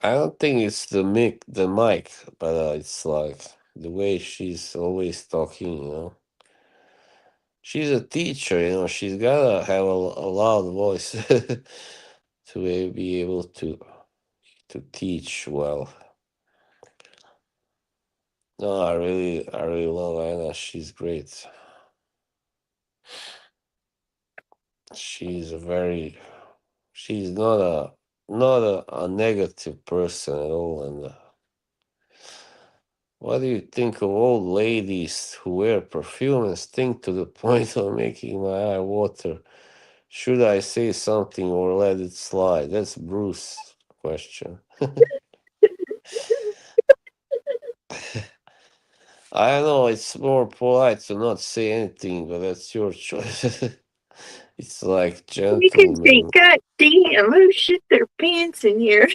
I don't think it's the mic, but it's like the way she's always talking. She's a teacher. She's gotta have a loud voice to be able to teach well. No, I really love Anna. She's great. She's a very she's not a negative person at all. And what do you think of old ladies who wear perfume and stink to the point of making my eye water? Should I say something or let it slide? That's Bruce's question. I know it's more polite to not say anything, but that's your choice. It's like You can say, gentlemen. God damn, who shit their pants in here?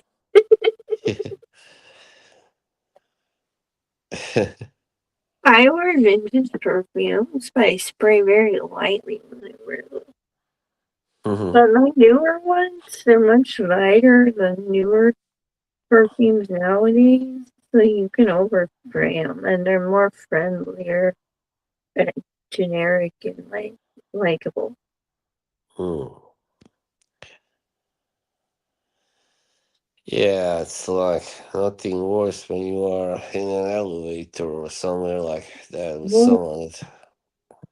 I wear vintage perfumes, but I spray very lightly when I wear them. Mhm. But my newer ones, they're much lighter than newer perfumes nowadays, so you can overspray them, and they're more friendlier and generic and likable. Hmm. Yeah, it's like nothing worse when you are in an elevator or somewhere like that with Well, someone that is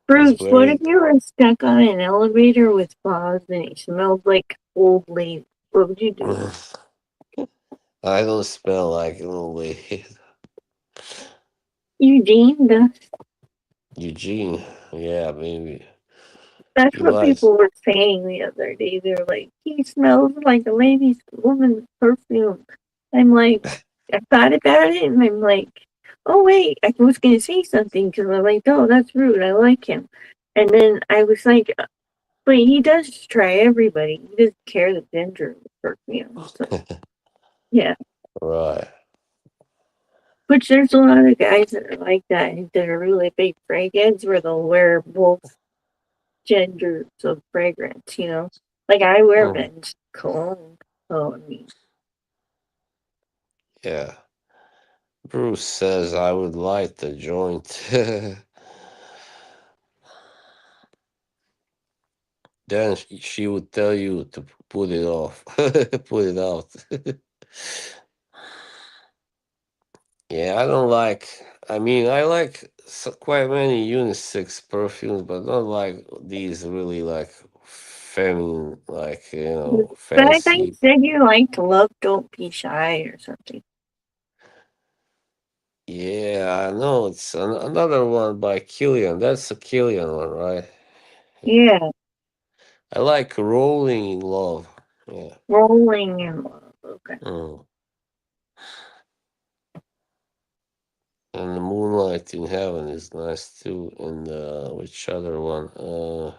Bruce, what if wearing. you were stuck on an elevator with Boz and he smelled like old lady? What would you do? I don't smell like an old lady. Eugene, Eugene, yeah, maybe. that's He what might. people were saying the other day. They're like, he smells like a lady's woman's perfume. I'm like, I thought about it and I'm like, oh wait, I was gonna say something because I'm like, oh, that's rude. I like him. And then I was like, but he does try everybody. He doesn't care the gender of the perfume. So yeah, Right. which there's a lot of guys that are like that. That are really big break-ins where they'll wear both genders of fragrance, you know? Like I wear Mm, men's cologne. So I mean, yeah. Bruce says I would light the joint. Then she would tell you to put it off, put it out. Yeah, I don't like. I mean, I like quite many unisex perfumes, but not like these really like feminine, like but I thought you fancy. said you like to love Don't Be Shy or something. Yeah, I know it's another one by Killian. That's a Killian one, right? Yeah. Yeah, I like Rolling in Love. Yeah. rolling in love. Okay. Mm. And the Moonlight in Heaven is nice too. And which other one?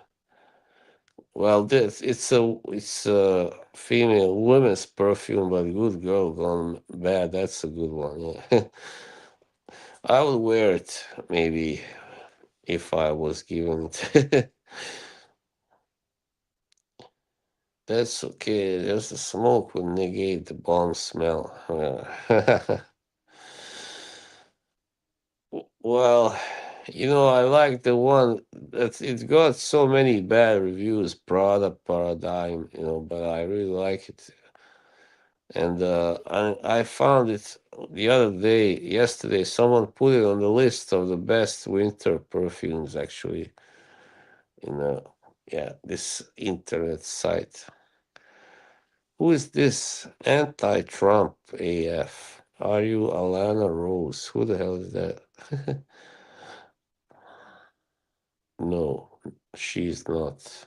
Well, this it's a female women's perfume, but good girl gone bad. That's a good one. Yeah, I would wear it maybe if I was given it. That's okay. Just the smoke would negate the bomb smell. Yeah. Well, I like the one that it got so many bad reviews, Prada Paradigm, but I really like it. And I found it the other day, yesterday, someone put it on the list of the best winter perfumes, actually, in this internet site. Who is this? Anti-Trump AF. Are you Alana Rose? Who the hell is that? No, she's not.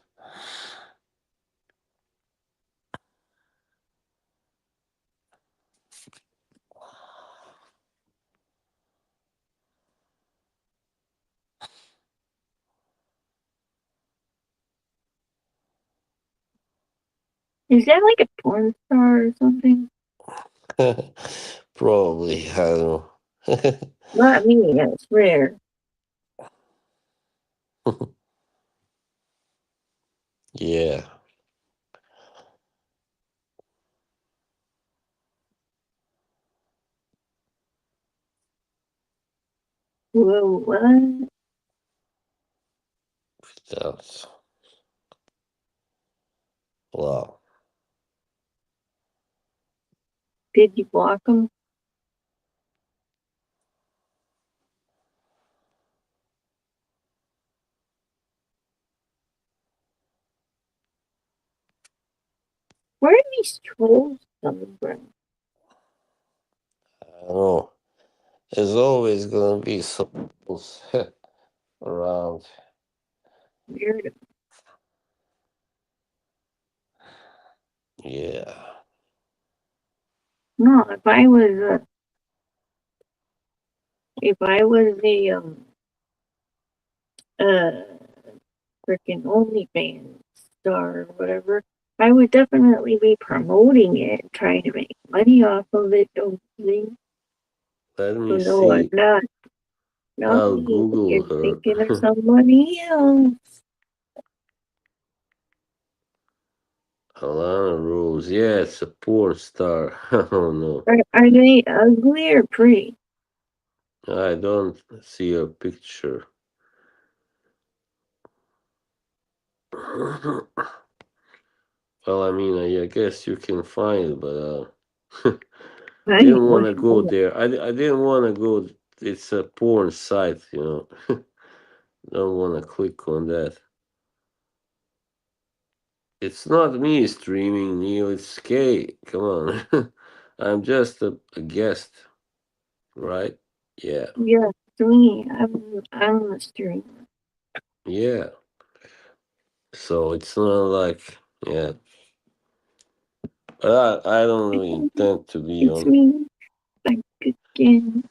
Is that like a porn star or something? Probably, I don't know. Not me, that's rare. Yeah. Whoa, what? That's, wow. Did you block them? Where are these trolls coming from? I don't know. There's always gonna be some fools around. Weird. Yeah. No, if I was a freaking OnlyFans star or whatever, I would definitely be promoting it, trying to make money off of it. Don't you think? Let So me no, I'm see. not. Not I'll me. Google You're her. thinking of somebody else. Alana Rose. Yeah, it's a porn star. Oh no. Are they ugly or pretty? I don't see a picture. Well, I mean, I guess you can find it, but I didn't know. want to go there. I didn't want to go. It's a porn site. Don't want to click on that. It's not me streaming, Neil. It's Kay. Come on. I'm just a guest, right? Yeah. Yeah, to me, I'm a streamer. Yeah. So it's not like, yeah. But I don't really intend to be It's on. me back again.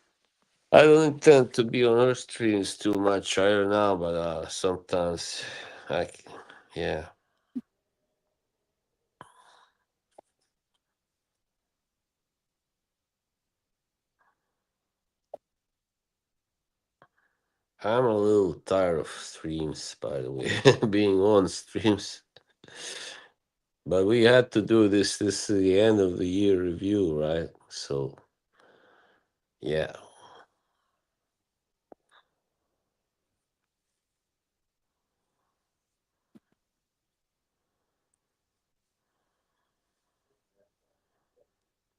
I don't intend to be on her streams too much right now, but sometimes yeah. I'm a little tired of streams, by the way, being on streams. But we had to do this. This is the end of the year review, right? So yeah.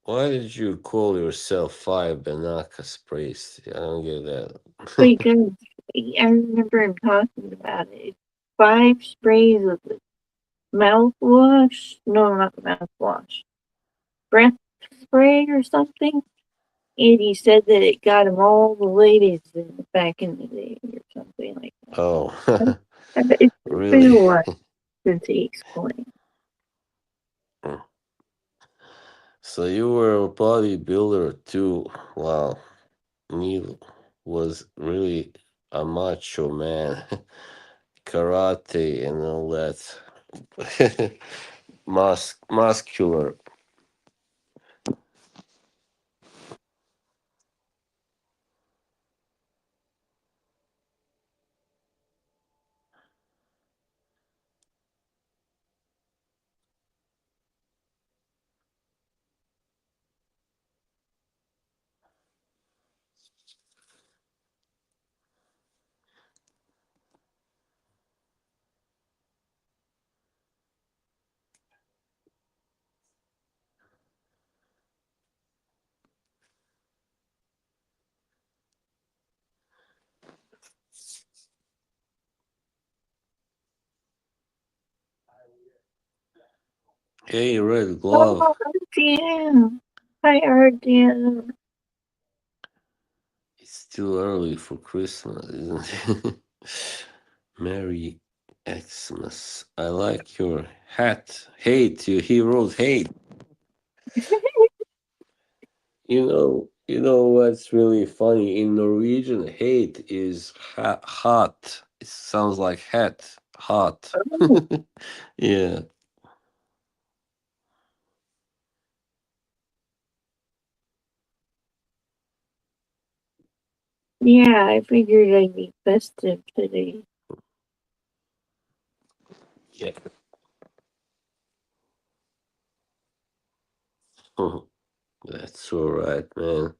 Why did you call yourself Five Banakas Priest? I don't get that. Because I remember him talking about it. 5 sprays of mouthwash. No, not mouthwash. Breath spray or something. And he said that it got him all the ladies back in the day or something like Oh, that. It's been really? a while since he explained. So you were a bodybuilder too. Wow. Neil was really a macho man. Karate and all that. Muscular. Hey, Red Glove. Oh, RDM. Hi, RDM. It's too early for Christmas, isn't it? Merry Xmas. I like your hat. Hate you. He wrote hate. You know what's really funny? In Norwegian, hate is hot. It sounds like hat. Hot. Oh, Yeah. yeah, I figured I'd be festive today. Yeah. That's all right, man.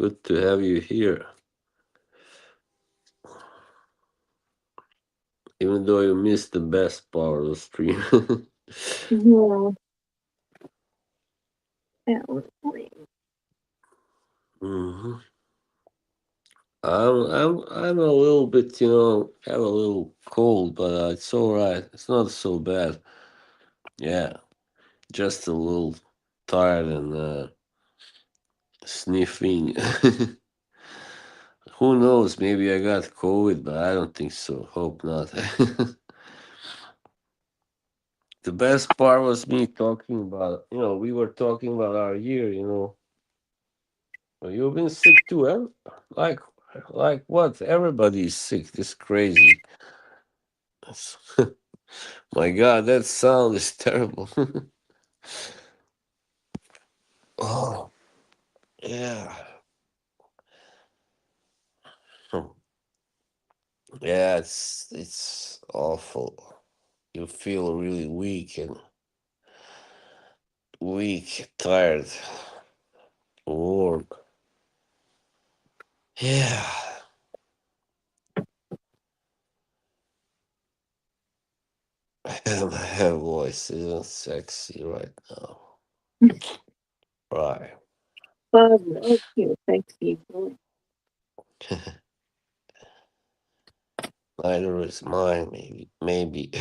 Good to have you here. Even though you missed the best part of the stream. Yeah, that was lame. hmm I'm a little bit, have a little cold, but it's all right. It's not so bad. Yeah, just a little tired and sniffing. Who knows? Maybe I got COVID, but I don't think so. Hope not. The best part was me talking about, we were talking about our year. Well, you've been sick too, like, like what? Everybody's sick. This is crazy. That's- My God, that sound is terrible. Oh, yeah. Yeah, it's awful. You feel really weak, tired, warm. Yeah. My voice isn't sexy right now. Right. Bob loves your sexy voice. Neither is mine, maybe.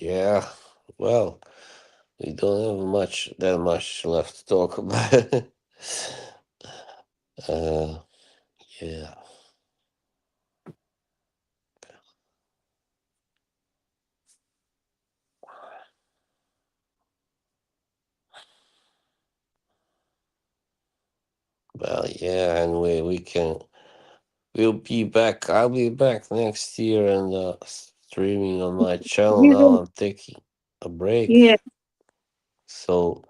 Yeah. Well, we don't have that much left to talk about. uh, yeah. Well, yeah, and we can. we'll be back. I'll be back next year and streaming on my channel. You Now don't, I'm taking a break, yeah, so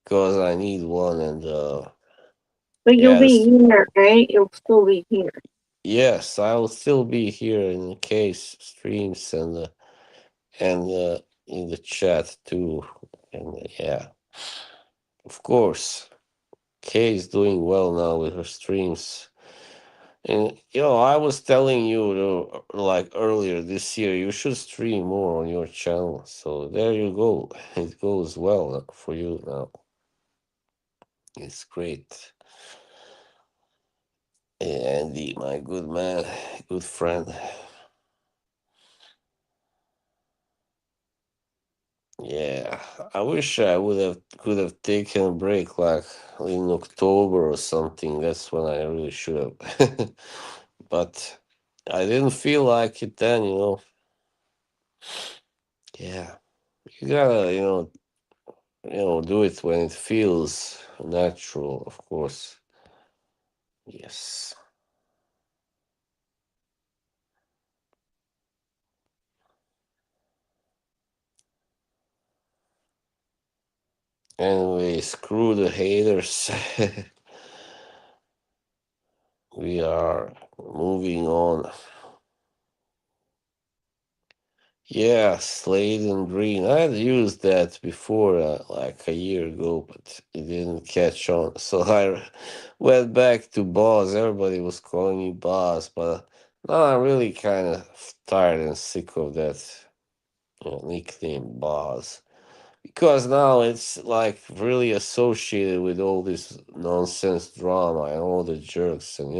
because I need one and but you'll yeah, be here, right? You'll still be here. yes, I will still be here in case streams and in the chat too, and yeah, of course. Kay is doing well now with her streams. And I was telling you, like earlier this year, you should stream more on your channel. So there you go. It goes well for you now. It's great. Andy, my good man, good friend. Yeah, I wish I would have could have taken a break like in October or something. That's when I really should have. But I didn't feel like it then. Yeah, you gotta, do it when it feels natural, of course. Yes. Anyway, screw the haters. We are moving on. Yeah, Slade and Green. I had used that before, like a year ago, but it didn't catch on. So I went back to Boz. Everybody was calling me Boz, but now I'm really kind of tired and sick of that nickname Boz. Because now it's like really associated with all this nonsense drama and all the jerks, and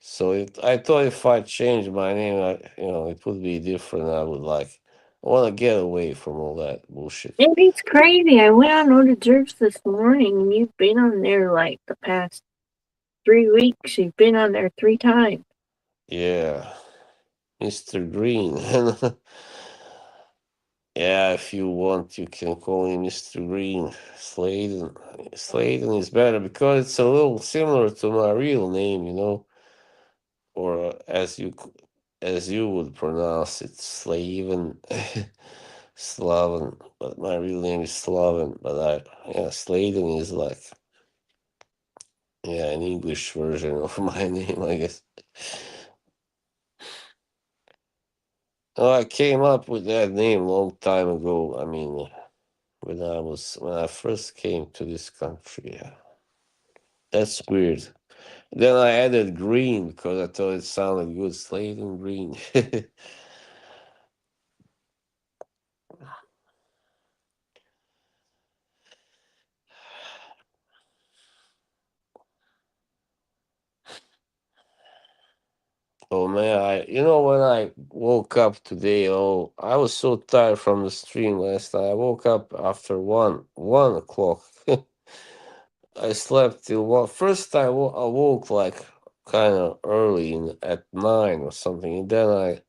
so I thought if I changed my name, it would be different. I would I want to get away from all that bullshit. And it's crazy. I went on Order Jerks this morning, and you've been on there like the past 3 weeks. You've been on there 3 times. Yeah, Mr. Green. Yeah, if you want, you can call him Mr. Green. Sladen. Sladen is better because it's a little similar to my real name. Or as you would pronounce it, Slaven, Slaven. But my real name is Slaven. But Sladen is like an English version of my name, I guess. Oh, I came up with that name a long time ago. I mean, when I first came to this country. Yeah. That's weird. Then I added green because I thought it sounded good. Sladen Green. Oh man, when I woke up today, I was so tired from the stream last night. I woke up after 1 o'clock. I slept till one. First I awoke like kind of early at 9 or something, and then I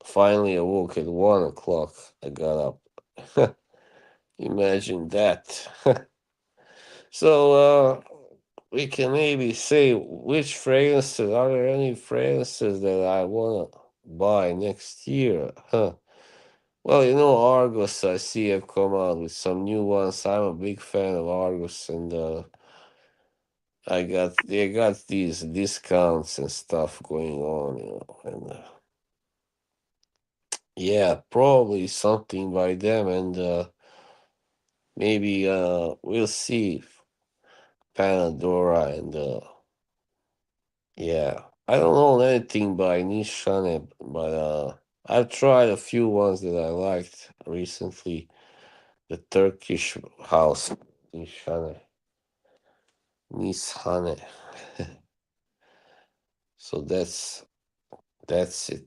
finally awoke at 1 o'clock. I got up. Imagine that. So we can maybe say which fragrances are there any fragrances that I wanna buy next year? Huh. Well, Argos I see have come out with some new ones. I'm a big fan of Argos and they got these discounts and stuff going on, and yeah, probably something by them and maybe we'll see Panadora and yeah, I don't know anything by Nishane, but I've tried a few ones that I liked recently. The Turkish house, Nishane, Nishane. So that's it.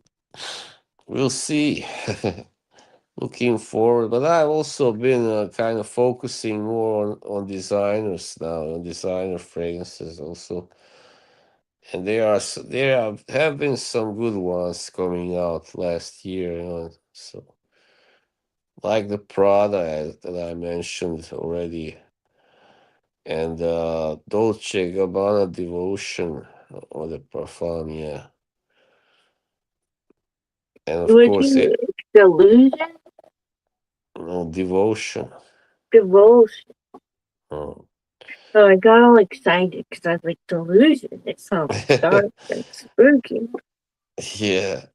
We'll see. Looking forward, but I've also been kind of focusing more on designers now, on designer fragrances also. And there have been some good ones coming out last year, so like the Prada that I mentioned already, and Dolce Gabbana Devotion. or the parfum, yeah. And of Would course, you delusion? devotion. Devotion. Oh. So I got all excited because I was like, delusion. It sounds dark and spooky. Yeah.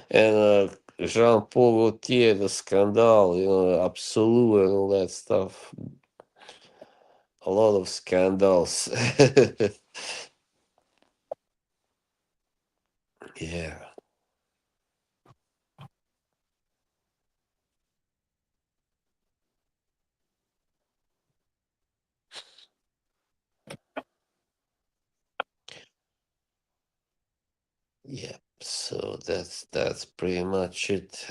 And Jean Paul Gaultier, the scandal, Absolute and all that stuff. A lot of scandals. Yeah. Yeah. So that's pretty much it.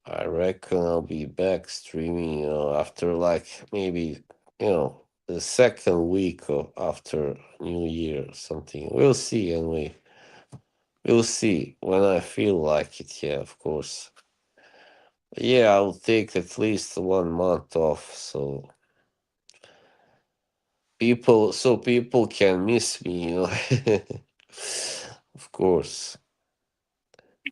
I reckon I'll be back streaming, after like maybe, the second week of after New Year or something. We'll see anyway. We'll see when I feel like it, yeah, of course. Yeah, I'll take at least 1 month off so people can miss me. Of course.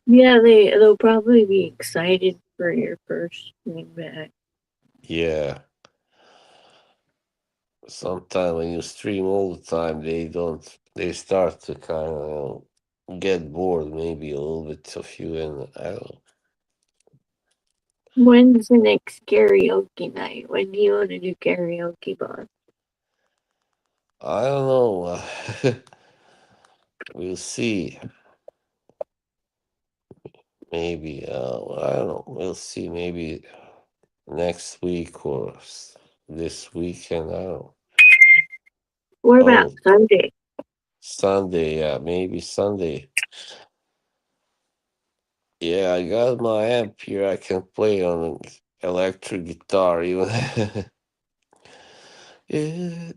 Yeah, they'll probably be excited for your first stream back. Yeah. Sometimes when you stream all the time, they start to kind of get bored maybe a little bit of you, and I don't When's the next karaoke night? When do you want to do karaoke, Bob? I don't know. We'll see. Maybe I don't know. We'll see. Maybe next week or this weekend. I don't know. What about Oh, Sunday? Sunday. Yeah, maybe Sunday. Yeah, I got my amp here. I can play on an electric guitar even. Yeah.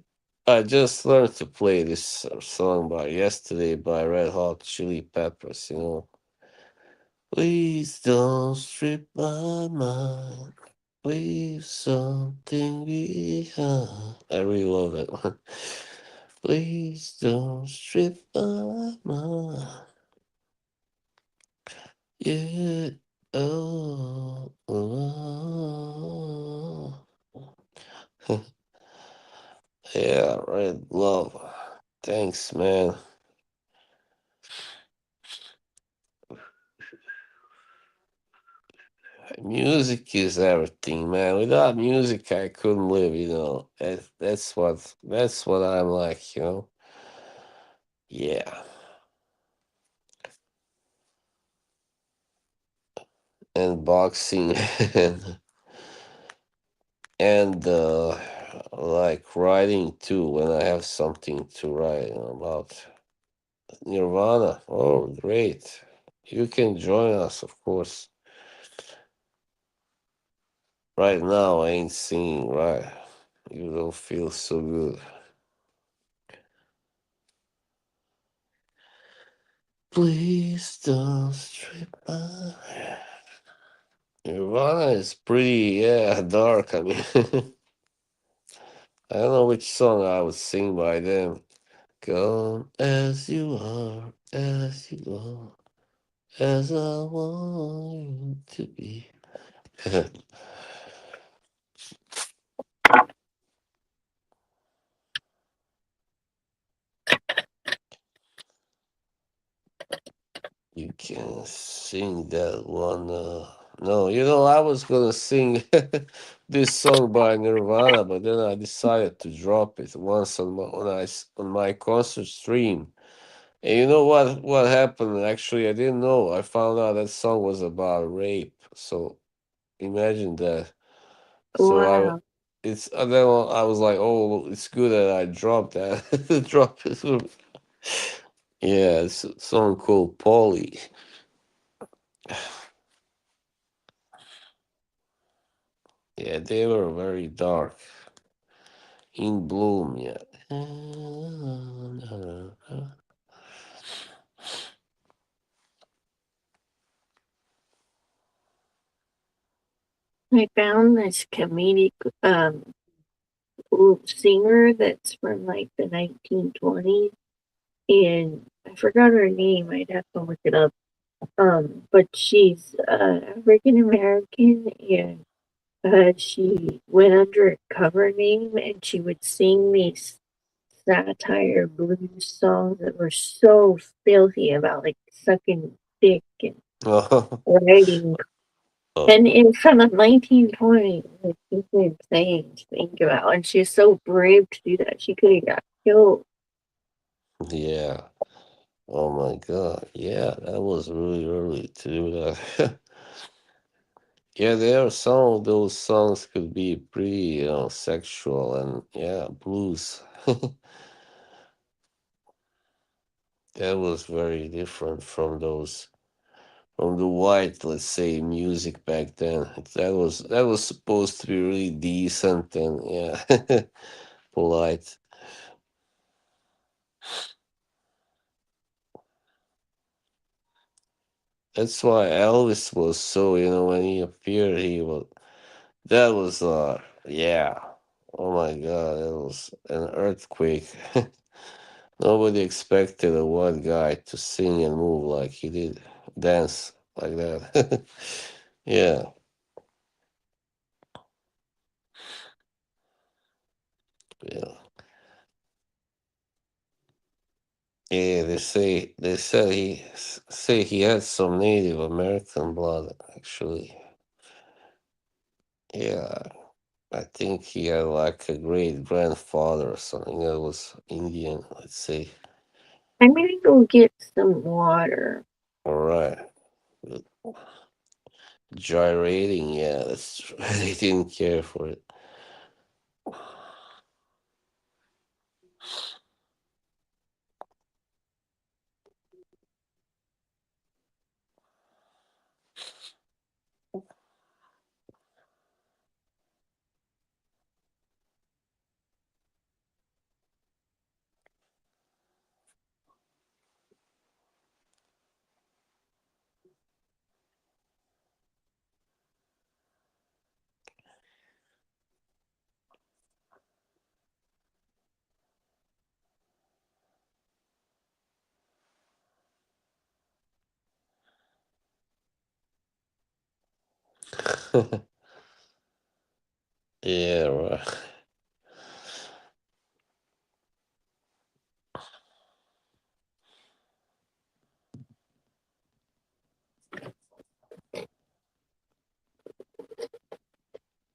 I just learned to play this song by yesterday by Red Hot Chili Peppers. Please don't strip my mind. Leave something behind. I really love that one. Please don't strip my mind. Yeah. Oh. Oh. Yeah, Red Love. Thanks, man. Music is everything, man. Without music, I couldn't live. That's what I'm like. Yeah, and boxing and like writing too. When I have something to write about Nirvana. Oh, great! You can join us, of course. Right now, I ain't singing. Right, you don't feel so good. Please don't strip my Nirvana is pretty, yeah, dark. I mean, I don't know which song I would sing by them. Come as you are, as I want you to be. You can sing that one. No, I was gonna sing this song by Nirvana, but then I decided to drop it once on my concert stream. And you know what happened? Actually, I didn't know. I found out that song was about rape. So imagine that. So Wow. then I was like, oh, it's good that I dropped that. Drop it. Yeah, it's a song called Polly. Yeah, they were very dark. In Bloom, yeah. I found this comedic old singer that's from like the 1920s, and I forgot her name. I'd have to look it up. But she's African American, and she went under a cover name, and she would sing these satire blues songs that were so filthy about like sucking dick and Oh, writing. oh, And it's from the 1920s. Like, it's insane to think about. And she's so brave to do that. She could have got killed. yeah. Oh my God. Yeah, that was really early to do that. Yeah, there are some of those songs could be pretty, sexual and yeah, blues. That was very different from the white, let's say, music back then. That was supposed to be really decent and yeah, polite. That's why Elvis was so, when he appeared, he was that was yeah. Oh my God, that was an earthquake. Nobody expected a white guy to sing and move like he did, dance like that. Yeah, yeah, yeah. They say he had some Native American blood. Actually, yeah, I think he had like a great grandfather or something that was Indian. Let's say. I'm gonna go get some water. All right, gyrating. Yeah, that's true. They didn't care for it. Yeah, right.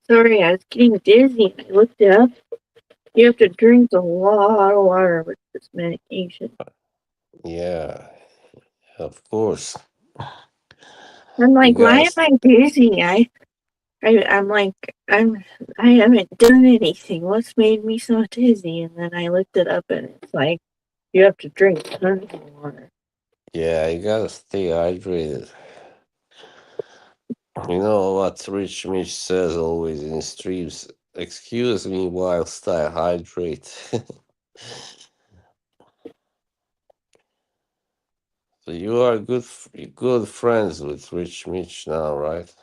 Sorry, I was getting dizzy. I looked it up. You have to drink a lot of water with this medication. Yeah, of course. I'm You like, why am guys, I dizzy? I'm like, I haven't done anything. What's made me so dizzy? And then I looked it up, and it's like you have to drink tons of water. yeah, you gotta stay hydrated. You know what Rich Mitch says always in his streams? Excuse me whilst I hydrate. So you are good friends with Rich Mitch now, right?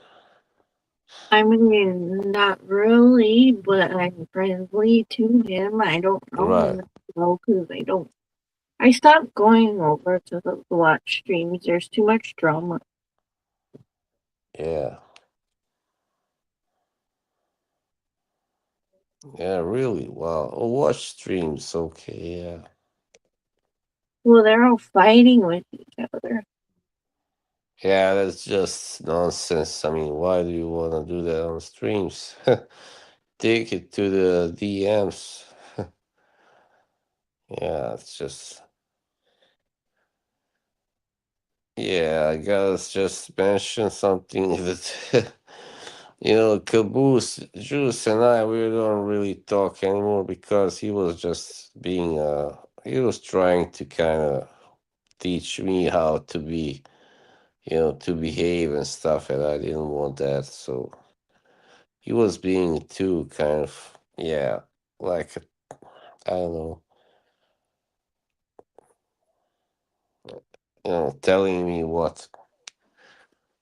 I mean, not really, but I'm friendly to him. I don't know Right. him well because I don't. I stopped going over to the watch streams. There's too much drama. Yeah. Yeah, really. Wow. Oh, watch streams. Okay, yeah. Well, they're all fighting with each other. Yeah, that's just nonsense. I mean, why do you want to do that on streams? Take it to the DMs. Yeah, it's just yeah, I gotta just mention something that Caboose, Juice and I we don't really talk anymore because he was just being he was trying to kinda teach me how to be, to behave and stuff, and I didn't want that. So he was being too kind of yeah, like I don't know, telling me what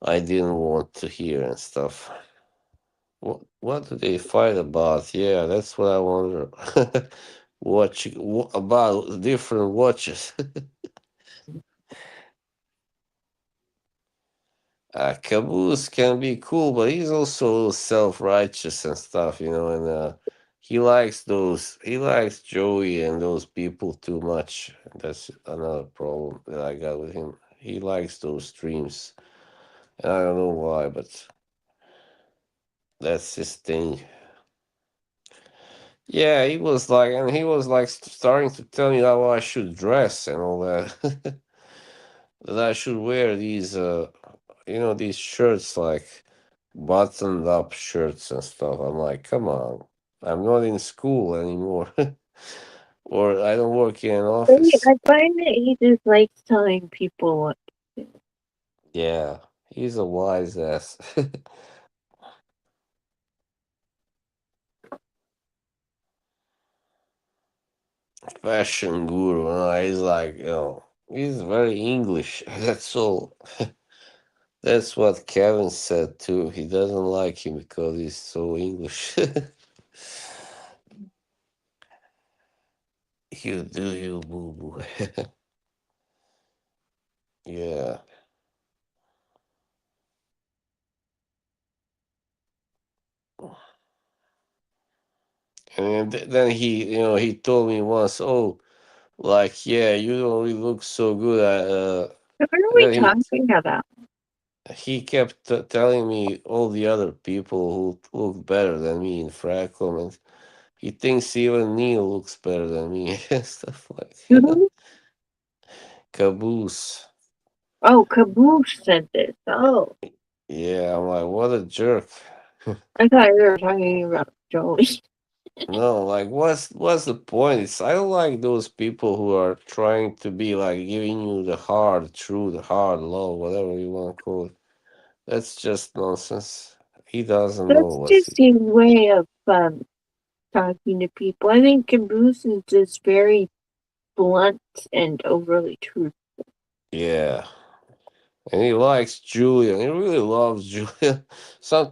I didn't want to hear and stuff. What do they fight about? Yeah, that's what I wonder. About different watches. Caboose can be cool, but he's also a little self-righteous and stuff, and he likes Joey and those people too much. That's another problem that I got with him. He likes those streams, and I don't know why, but that's his thing. Yeah, he was like starting to tell me how I should dress and all that. That I should wear these shirts like buttoned up shirts and stuff. I'm like, come on, I'm not in school anymore, or I don't work in an office. I find that he just likes telling people what to do. Yeah, he's a wise ass. Fashion guru. He's like, he's very English. That's all. That's what Kevin said too. He doesn't like him because he's so English. You do you, boo boo. Yeah. And then he told me once, oh, like, yeah, you don't really look so good. What are we Then talking about? he kept telling me all the other people who look better than me in Fracom, and he thinks even Neil looks better than me and stuff like Who? Caboose. Oh, Caboose said this. Oh, Yeah, I'm like, what a jerk. I thought you were talking about Joey. No, like what's the point? I don't like those people who are trying to be like giving you the hard truth, the hard love, whatever you want to call it. That's just nonsense. He doesn't know That's what's just his way of talking to people. I think Caboose is just very blunt and overly truthful. yeah. And he likes Julian. He really loves Julian.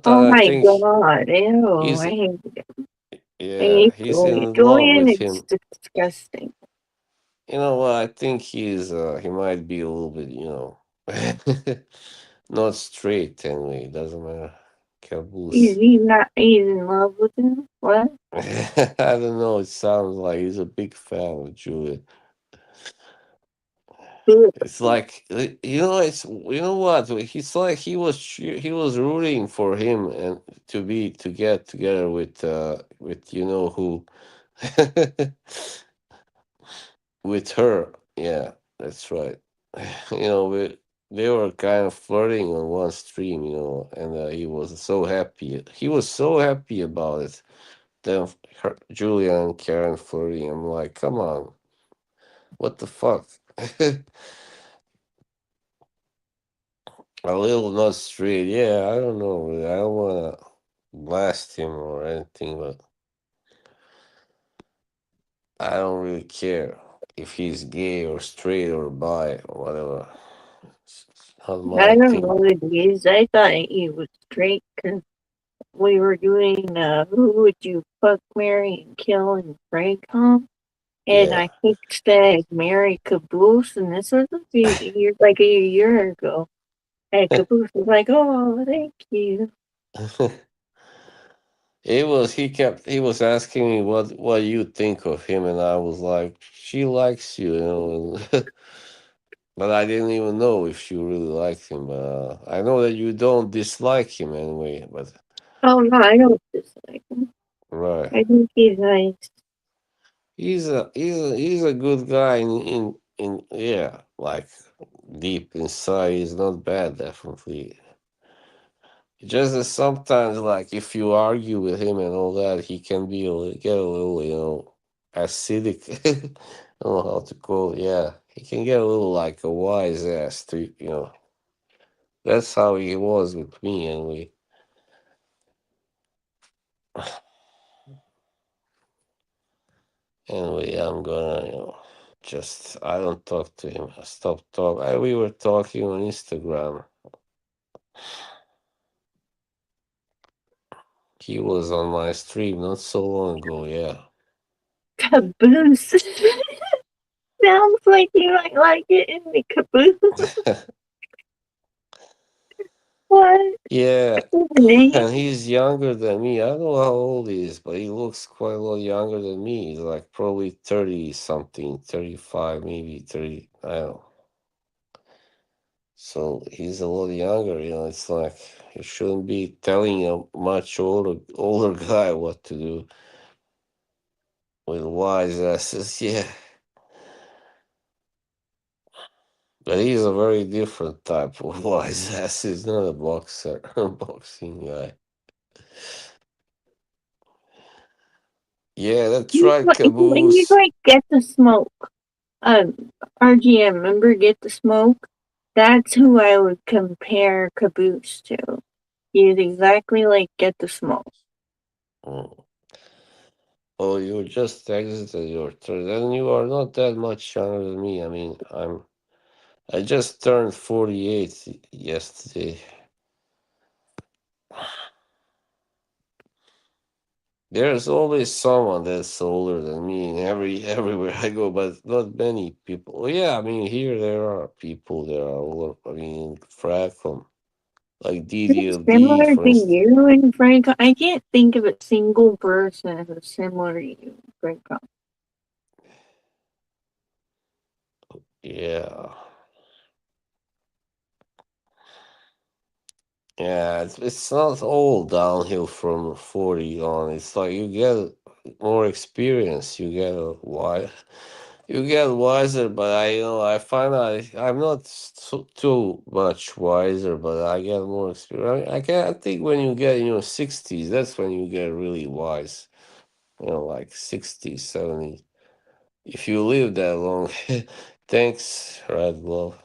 Oh Sometimes I my think god, ew, he's I yeah, hate he's Julian. in love Julian with is him. disgusting. You know what? I think he might be a little bit, not straight anyway. Doesn't matter. Caboose. He's in love with him? What? I don't know. It sounds like he's a big fan of Julian. It's like you know what? He's like he was rooting for him and to get together with who with her. Yeah, that's right. They were kind of flirting on one stream, and he was so happy. He was so happy about it. Then Julia and Karen flirting. I'm like, come on, what the fuck? A little not straight. Yeah, I don't know. Really. I don't want to blast him or anything, but I don't really care if he's gay or straight or bi or whatever. It's not my I don't know thing. what it is. I thought he was straight because we were doing Who Would You Fuck, Marry, and Kill in Frank home. And Yeah. I picked that Mary Caboose, and this was a few years, like a year ago. And Caboose was like, "Oh, thank you." He was asking me what you think of him, and I was like, she likes and but I didn't even know if she really liked him. I know that you don't dislike him anyway, but Oh no, I don't dislike him. right. I think he's nice. He's a good guy in yeah, like deep inside he's not bad, definitely. Just that sometimes, like, if you argue with him and all that, he can get a little, acidic. I don't know how to call it. Yeah, he can get a little like a wise ass too. That's how he was with me, anyway. Anyway, I'm gonna, just I don't talk to him. I stopped talk. We were talking on Instagram. He was on my stream not so long ago, yeah. Caboose. Sounds like you might like it in the caboose. What? Yeah, His name? and he's younger than me. I don't know how old he is, but he looks quite a lot younger than me. He's like probably 30 something, 35, maybe 30. I don't know. So he's a lot younger, it's like you shouldn't be telling a much older guy what to do with wise asses. Yeah. But he's a very different type of wise ass. He's not a boxer, a boxing guy. Yeah, that's right, It's when you Caboose. like get the smoke. RGM, remember Get the Smoke? That's who I would compare Caboose to. He's exactly like Get the Smoke. Mm. Oh, you just exited your turn. Then you are not that much younger than me. I mean, I just turned 48 yesterday. There's always someone that's older than me in everywhere I go, but not many people. Well, yeah, I mean here there are people that are older. I mean, Fracom, like Who's DDLD, similar for to instance. you and Franco? I can't think of a single person who's similar to you and Franco. Yeah, yeah, it's not all downhill from 40 on. It's like you get more experience, you get wiser, but I find I'm not too much wiser, but I get more experience. I think when you get in your 60s, that's when you get really wise. Like 60s, 70s. If you live that long, thanks, Red Glove.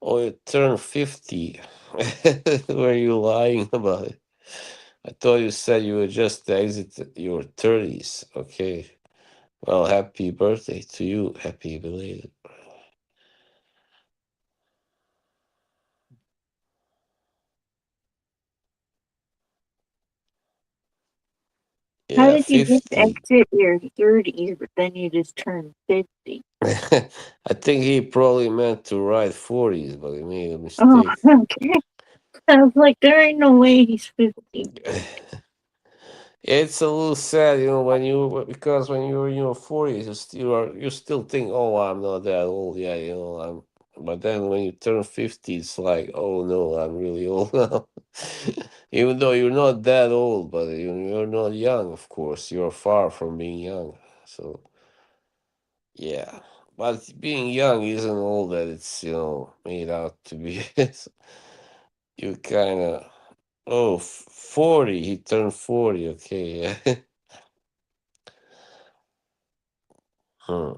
Oh, you turn 50. Were you lying about it? I thought you said you would just exit your 30s. Okay. Well, happy birthday to you. Happy belated. How Yeah, did you just 50. exit your 30s, but then you just turned 50? I think he probably meant to write 40s, but he made a Oh, mistake. okay. I was like, there ain't no way he's 50. It's a little sad, because when you're in your 40s, you still think, oh, I'm not that old. Yeah, I'm. But then when you turn 50, it's like, oh no, I'm really old now. Even though you're not that old, but you're not young, of course. You're far from being young. So yeah, but being young isn't all that it's made out to be. You kind of 40. He turned 40. Okay, yeah. Hmm.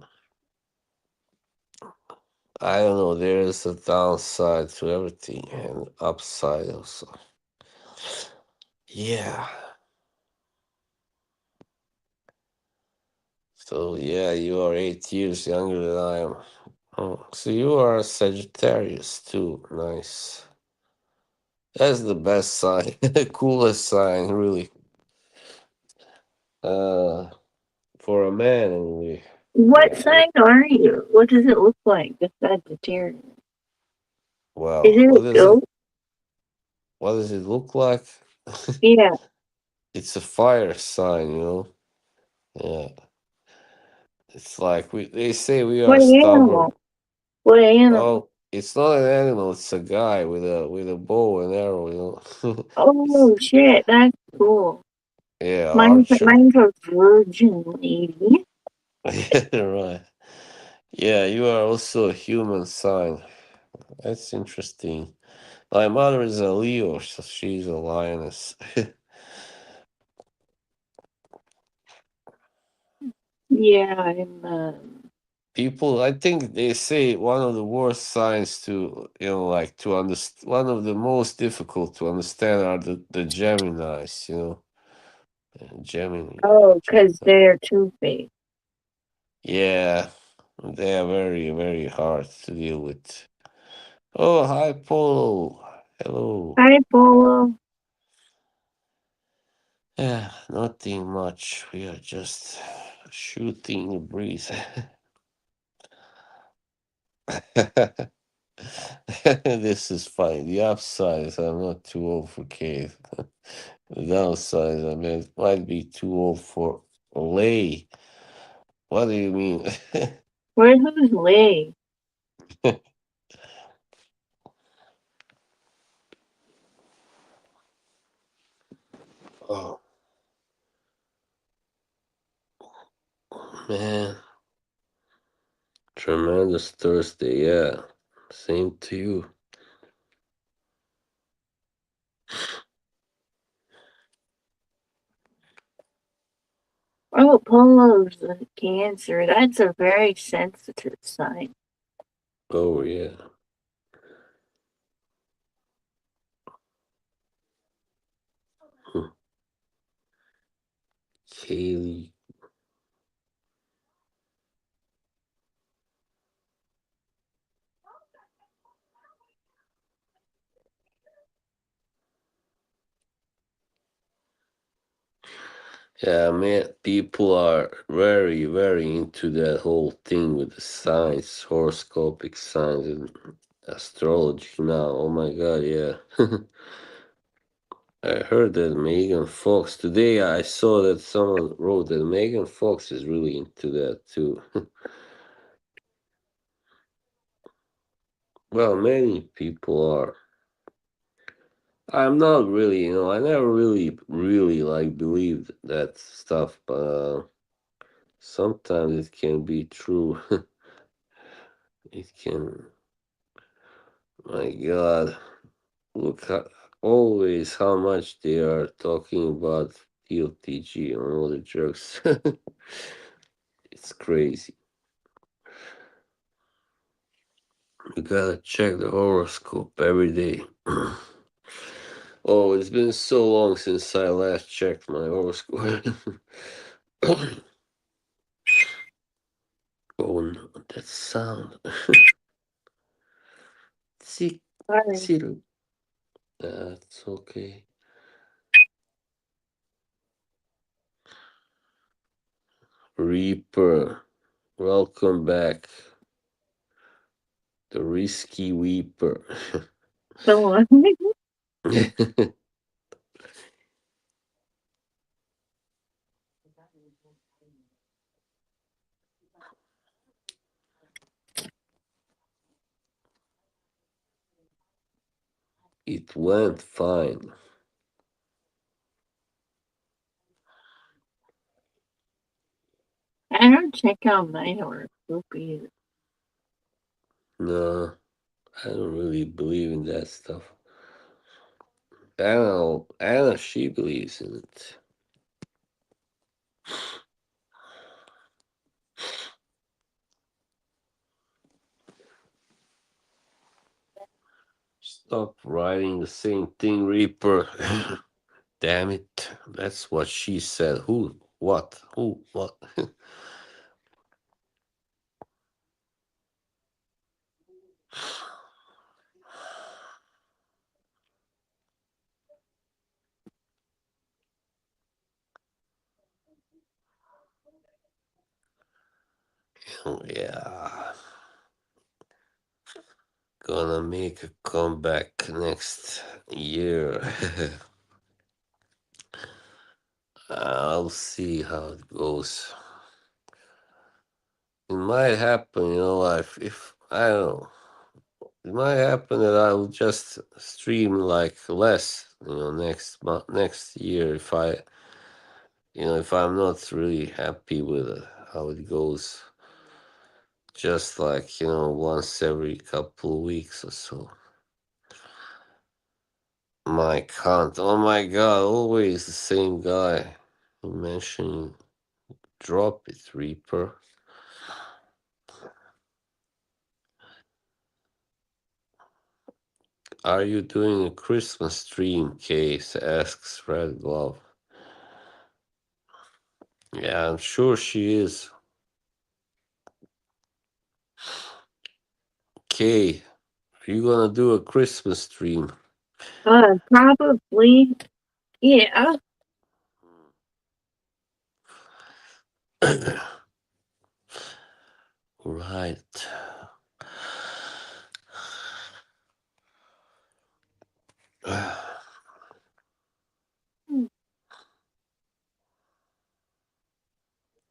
I don't know. There is a downside to everything and upside also. Yeah. So yeah, you are 8 years younger than I am. Oh, so you are a Sagittarius too. Nice. That's the best sign, the coolest sign, really. Uh, for a man anyway. What Yeah. sign are you? What does it look like, the Sagittarius? Is Well, it a goat? what does it look like? Yeah. It's a fire sign. Yeah. It's like they say we What are stubborn. animal? What animal? Oh, it's not an animal. It's a guy with a bow and arrow. Oh shit, that's cool. Yeah, archer. Mine's a virgin lady. Right. Yeah, you are also a human sign. That's interesting. My mother is a Leo, so she's a lioness. Yeah, I'm. People, I think they say one of the worst signs to, like to understand, one of the most difficult to understand are the Geminis, Gemini. Oh, because Gemini. they're two faced. Yeah, they are very, very hard to deal with. Oh, hi, Polo. Hello. Hi, Polo. Nothing much. We are just shooting the breeze. This is fine. The upside is I'm not too old for cave. The downside is I might be too old for lay. What do you mean? Where's who's Lay? Oh man, tremendous Thursday. Yeah, same to you. Oh, Polo's a Cancer. That's a very sensitive sign. Oh yeah, Hmm. Kaylee. Yeah, man, people are very, very into that whole thing with the signs, horoscopic signs, and astrology now. Oh my god, yeah. I heard that Megan Fox today. I saw that someone wrote that Megan Fox is really into that too. Well, many people are. I'm not really, I never really, really like believed that stuff, but sometimes it can be true. It can. My God, look always how much they are talking about TLTG and all the drugs. It's crazy. You gotta check the horoscope every day. Oh, it's been so long since I last checked my horoscope. Oh no, that sound. See, Sorry. see, that's okay. Reaper, welcome back. The risky weeper. Go on. It went fine. I don't check out my horoscope either. No, I don't really believe in that stuff. Anna, she believes in it. Stop writing the same thing, Reaper. Damn it. That's what she said. Who? What? Who? What? Yeah. Gonna make a comeback next year. I'll see how it goes. It might happen, if I don't know. It might happen that I will just stream like less, next year if I'm not really happy with how it goes. Just like, once every couple of weeks or so. My cunt. Oh my god, always the same guy. You mentioned drop it, Reaper. Are you doing a Christmas stream, Case? Asks Red Glove. Yeah, I'm sure she is. Kay, are you gonna do a Christmas stream? Probably. Yeah. Right. Hmm.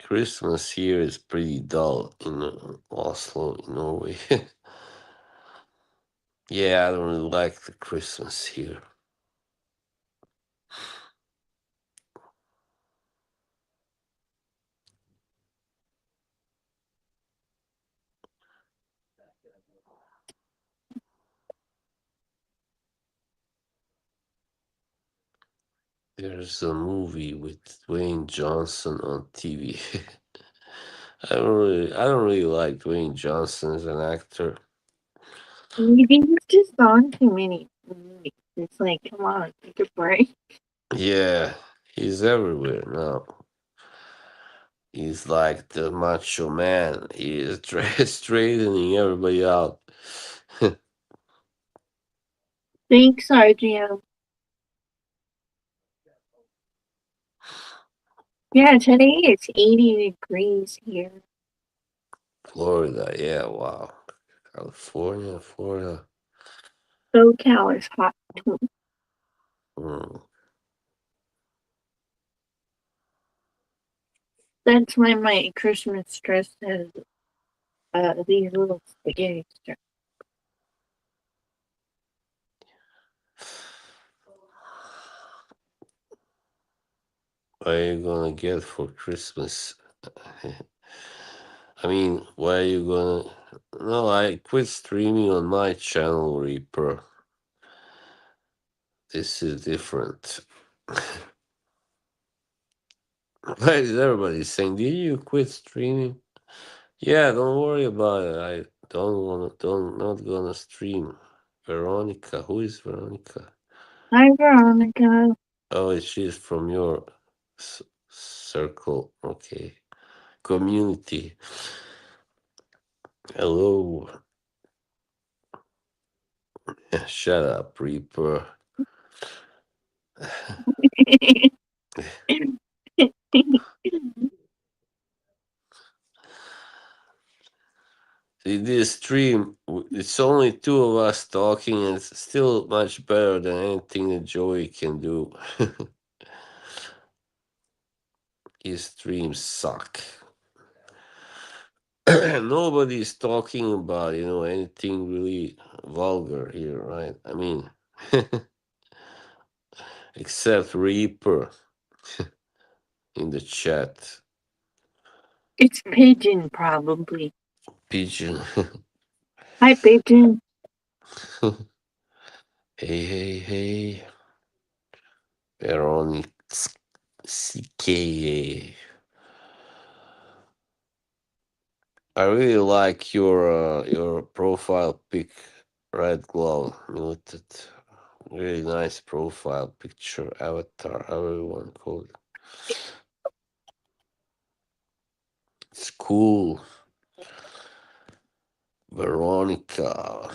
Christmas here is pretty dull in Oslo, in Norway. Yeah, I don't really like the Christmas here. There's a movie with Dwayne Johnson on TV. I don't really like Dwayne Johnson as an actor. Maybe he's just on too many movies. It's like, come on, take a break. Yeah, he's everywhere now. He's like the macho man. He is straightening everybody out. Thanks, Sergio. Yeah, today it's 80 degrees here. Florida, yeah, wow. Florida. SoCal is hot too. Mm. That's why my Christmas dress has these little spaghetti straps. What are you gonna get for Christmas? I mean, what are you gonna? No, I quit streaming on my channel, Reaper. This is different. Why is everybody saying? Did you quit streaming? Yeah, don't worry about it. I don't not gonna stream. Veronica, who is Veronica? Hi, Veronica. Oh, she's from your circle. Okay, community. Hello. Shut up, Reaper. See, this stream, it's only two of us talking, and it's still much better than anything that Joey can do. His streams suck. Nobody's talking about, anything really vulgar here, right? I mean, except Reaper in the chat. It's Pigeon, probably. Pigeon. Hi, Pigeon. Hey, hey, hey. Veronica CK. I really like your profile pic, Red Glove Muted. Really nice profile picture, avatar, however you want to call it. It's cool. Veronica.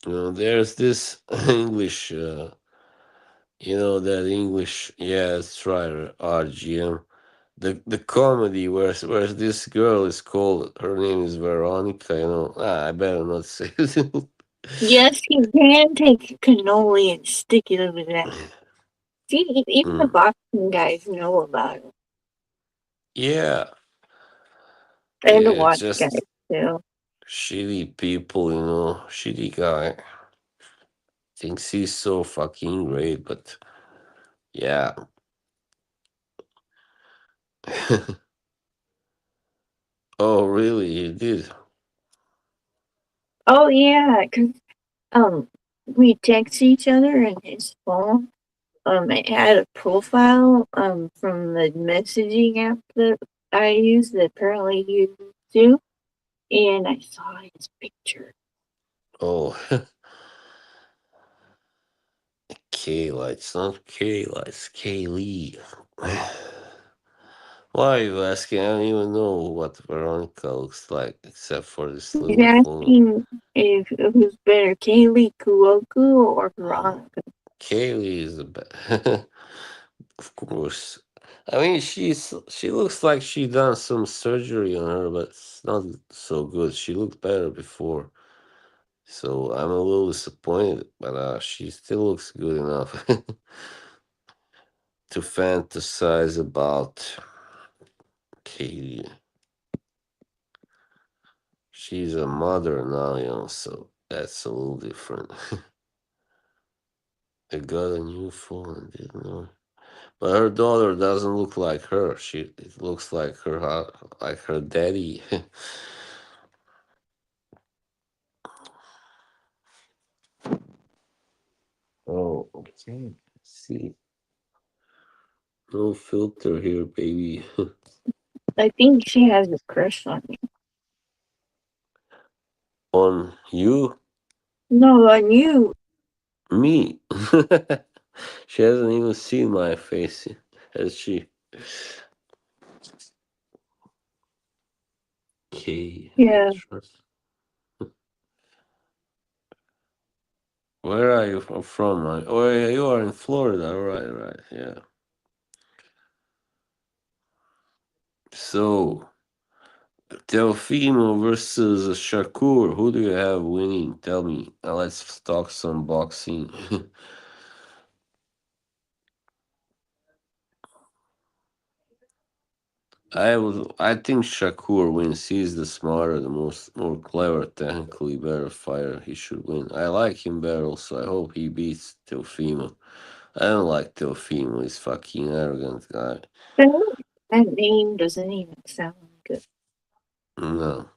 There's this English, that English, yeah, that's right, RGM. The comedy where this girl is called, her name is Veronica, I better not say it. Yes, you can take a cannoli and stick it over that. See, even the Mm. Boston guys know about it. Yeah, And the yeah, Watch guys, just too. shitty people, shitty guy. Thinks he's so fucking great, but yeah. Oh, really? He did? Oh, yeah, because we text each other in his phone. It had a profile from the messaging app that I use that apparently you do, and I saw his picture. Oh, Kayla. It's not Kayla, it's Kaylee. Why are you asking? I don't even know what Veronica looks like except for this He's little photo. asking if who's better, Kaylee Kuoku or Veronica. Kaylee is the best. Of course. I mean, she looks like she done some surgery on her, but it's not so good. She looked better before, so I'm a little disappointed. But she still looks good enough to fantasize about Katie. She's a mother now, so that's a little different. I got a new phone, didn't know. But her daughter doesn't look like her. It looks like her daddy. Oh, okay. See, no filter here, baby. I think she has a crush on you. On you, No, on you. me. She hasn't even seen my face, has she? Okay. Yeah. Where are you from? Oh, yeah, you are in Florida. Right, right. Yeah. So, Delfino versus Shakur. Who do you have winning? Tell me. Now let's talk some boxing. I think Shakur wins. He's the smarter, the more clever, technically better fighter. He should win. I like him better, so I hope he beats Teofimo. I don't like Teofimo. He's fucking arrogant guy. That name doesn't even sound good. No.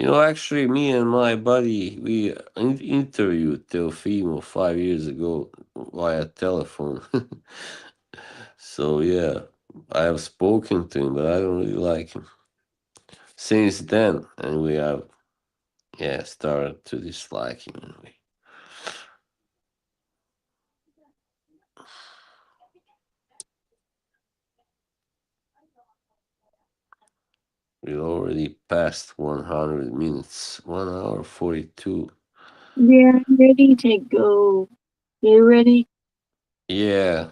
Actually, me and my buddy, we interviewed Teofimo 5 years ago via telephone. So, yeah, I have spoken to him, but I don't really like him. Since then, and we have, yeah, started to dislike him. And we already passed 100 minutes, 1 hour 42. Yeah, I'm ready to go. You ready? Yeah,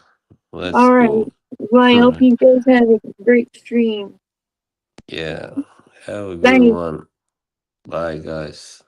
let's Alright. go. Well, I hope you guys have a great stream. Yeah, have a good Bye. one. Bye, guys.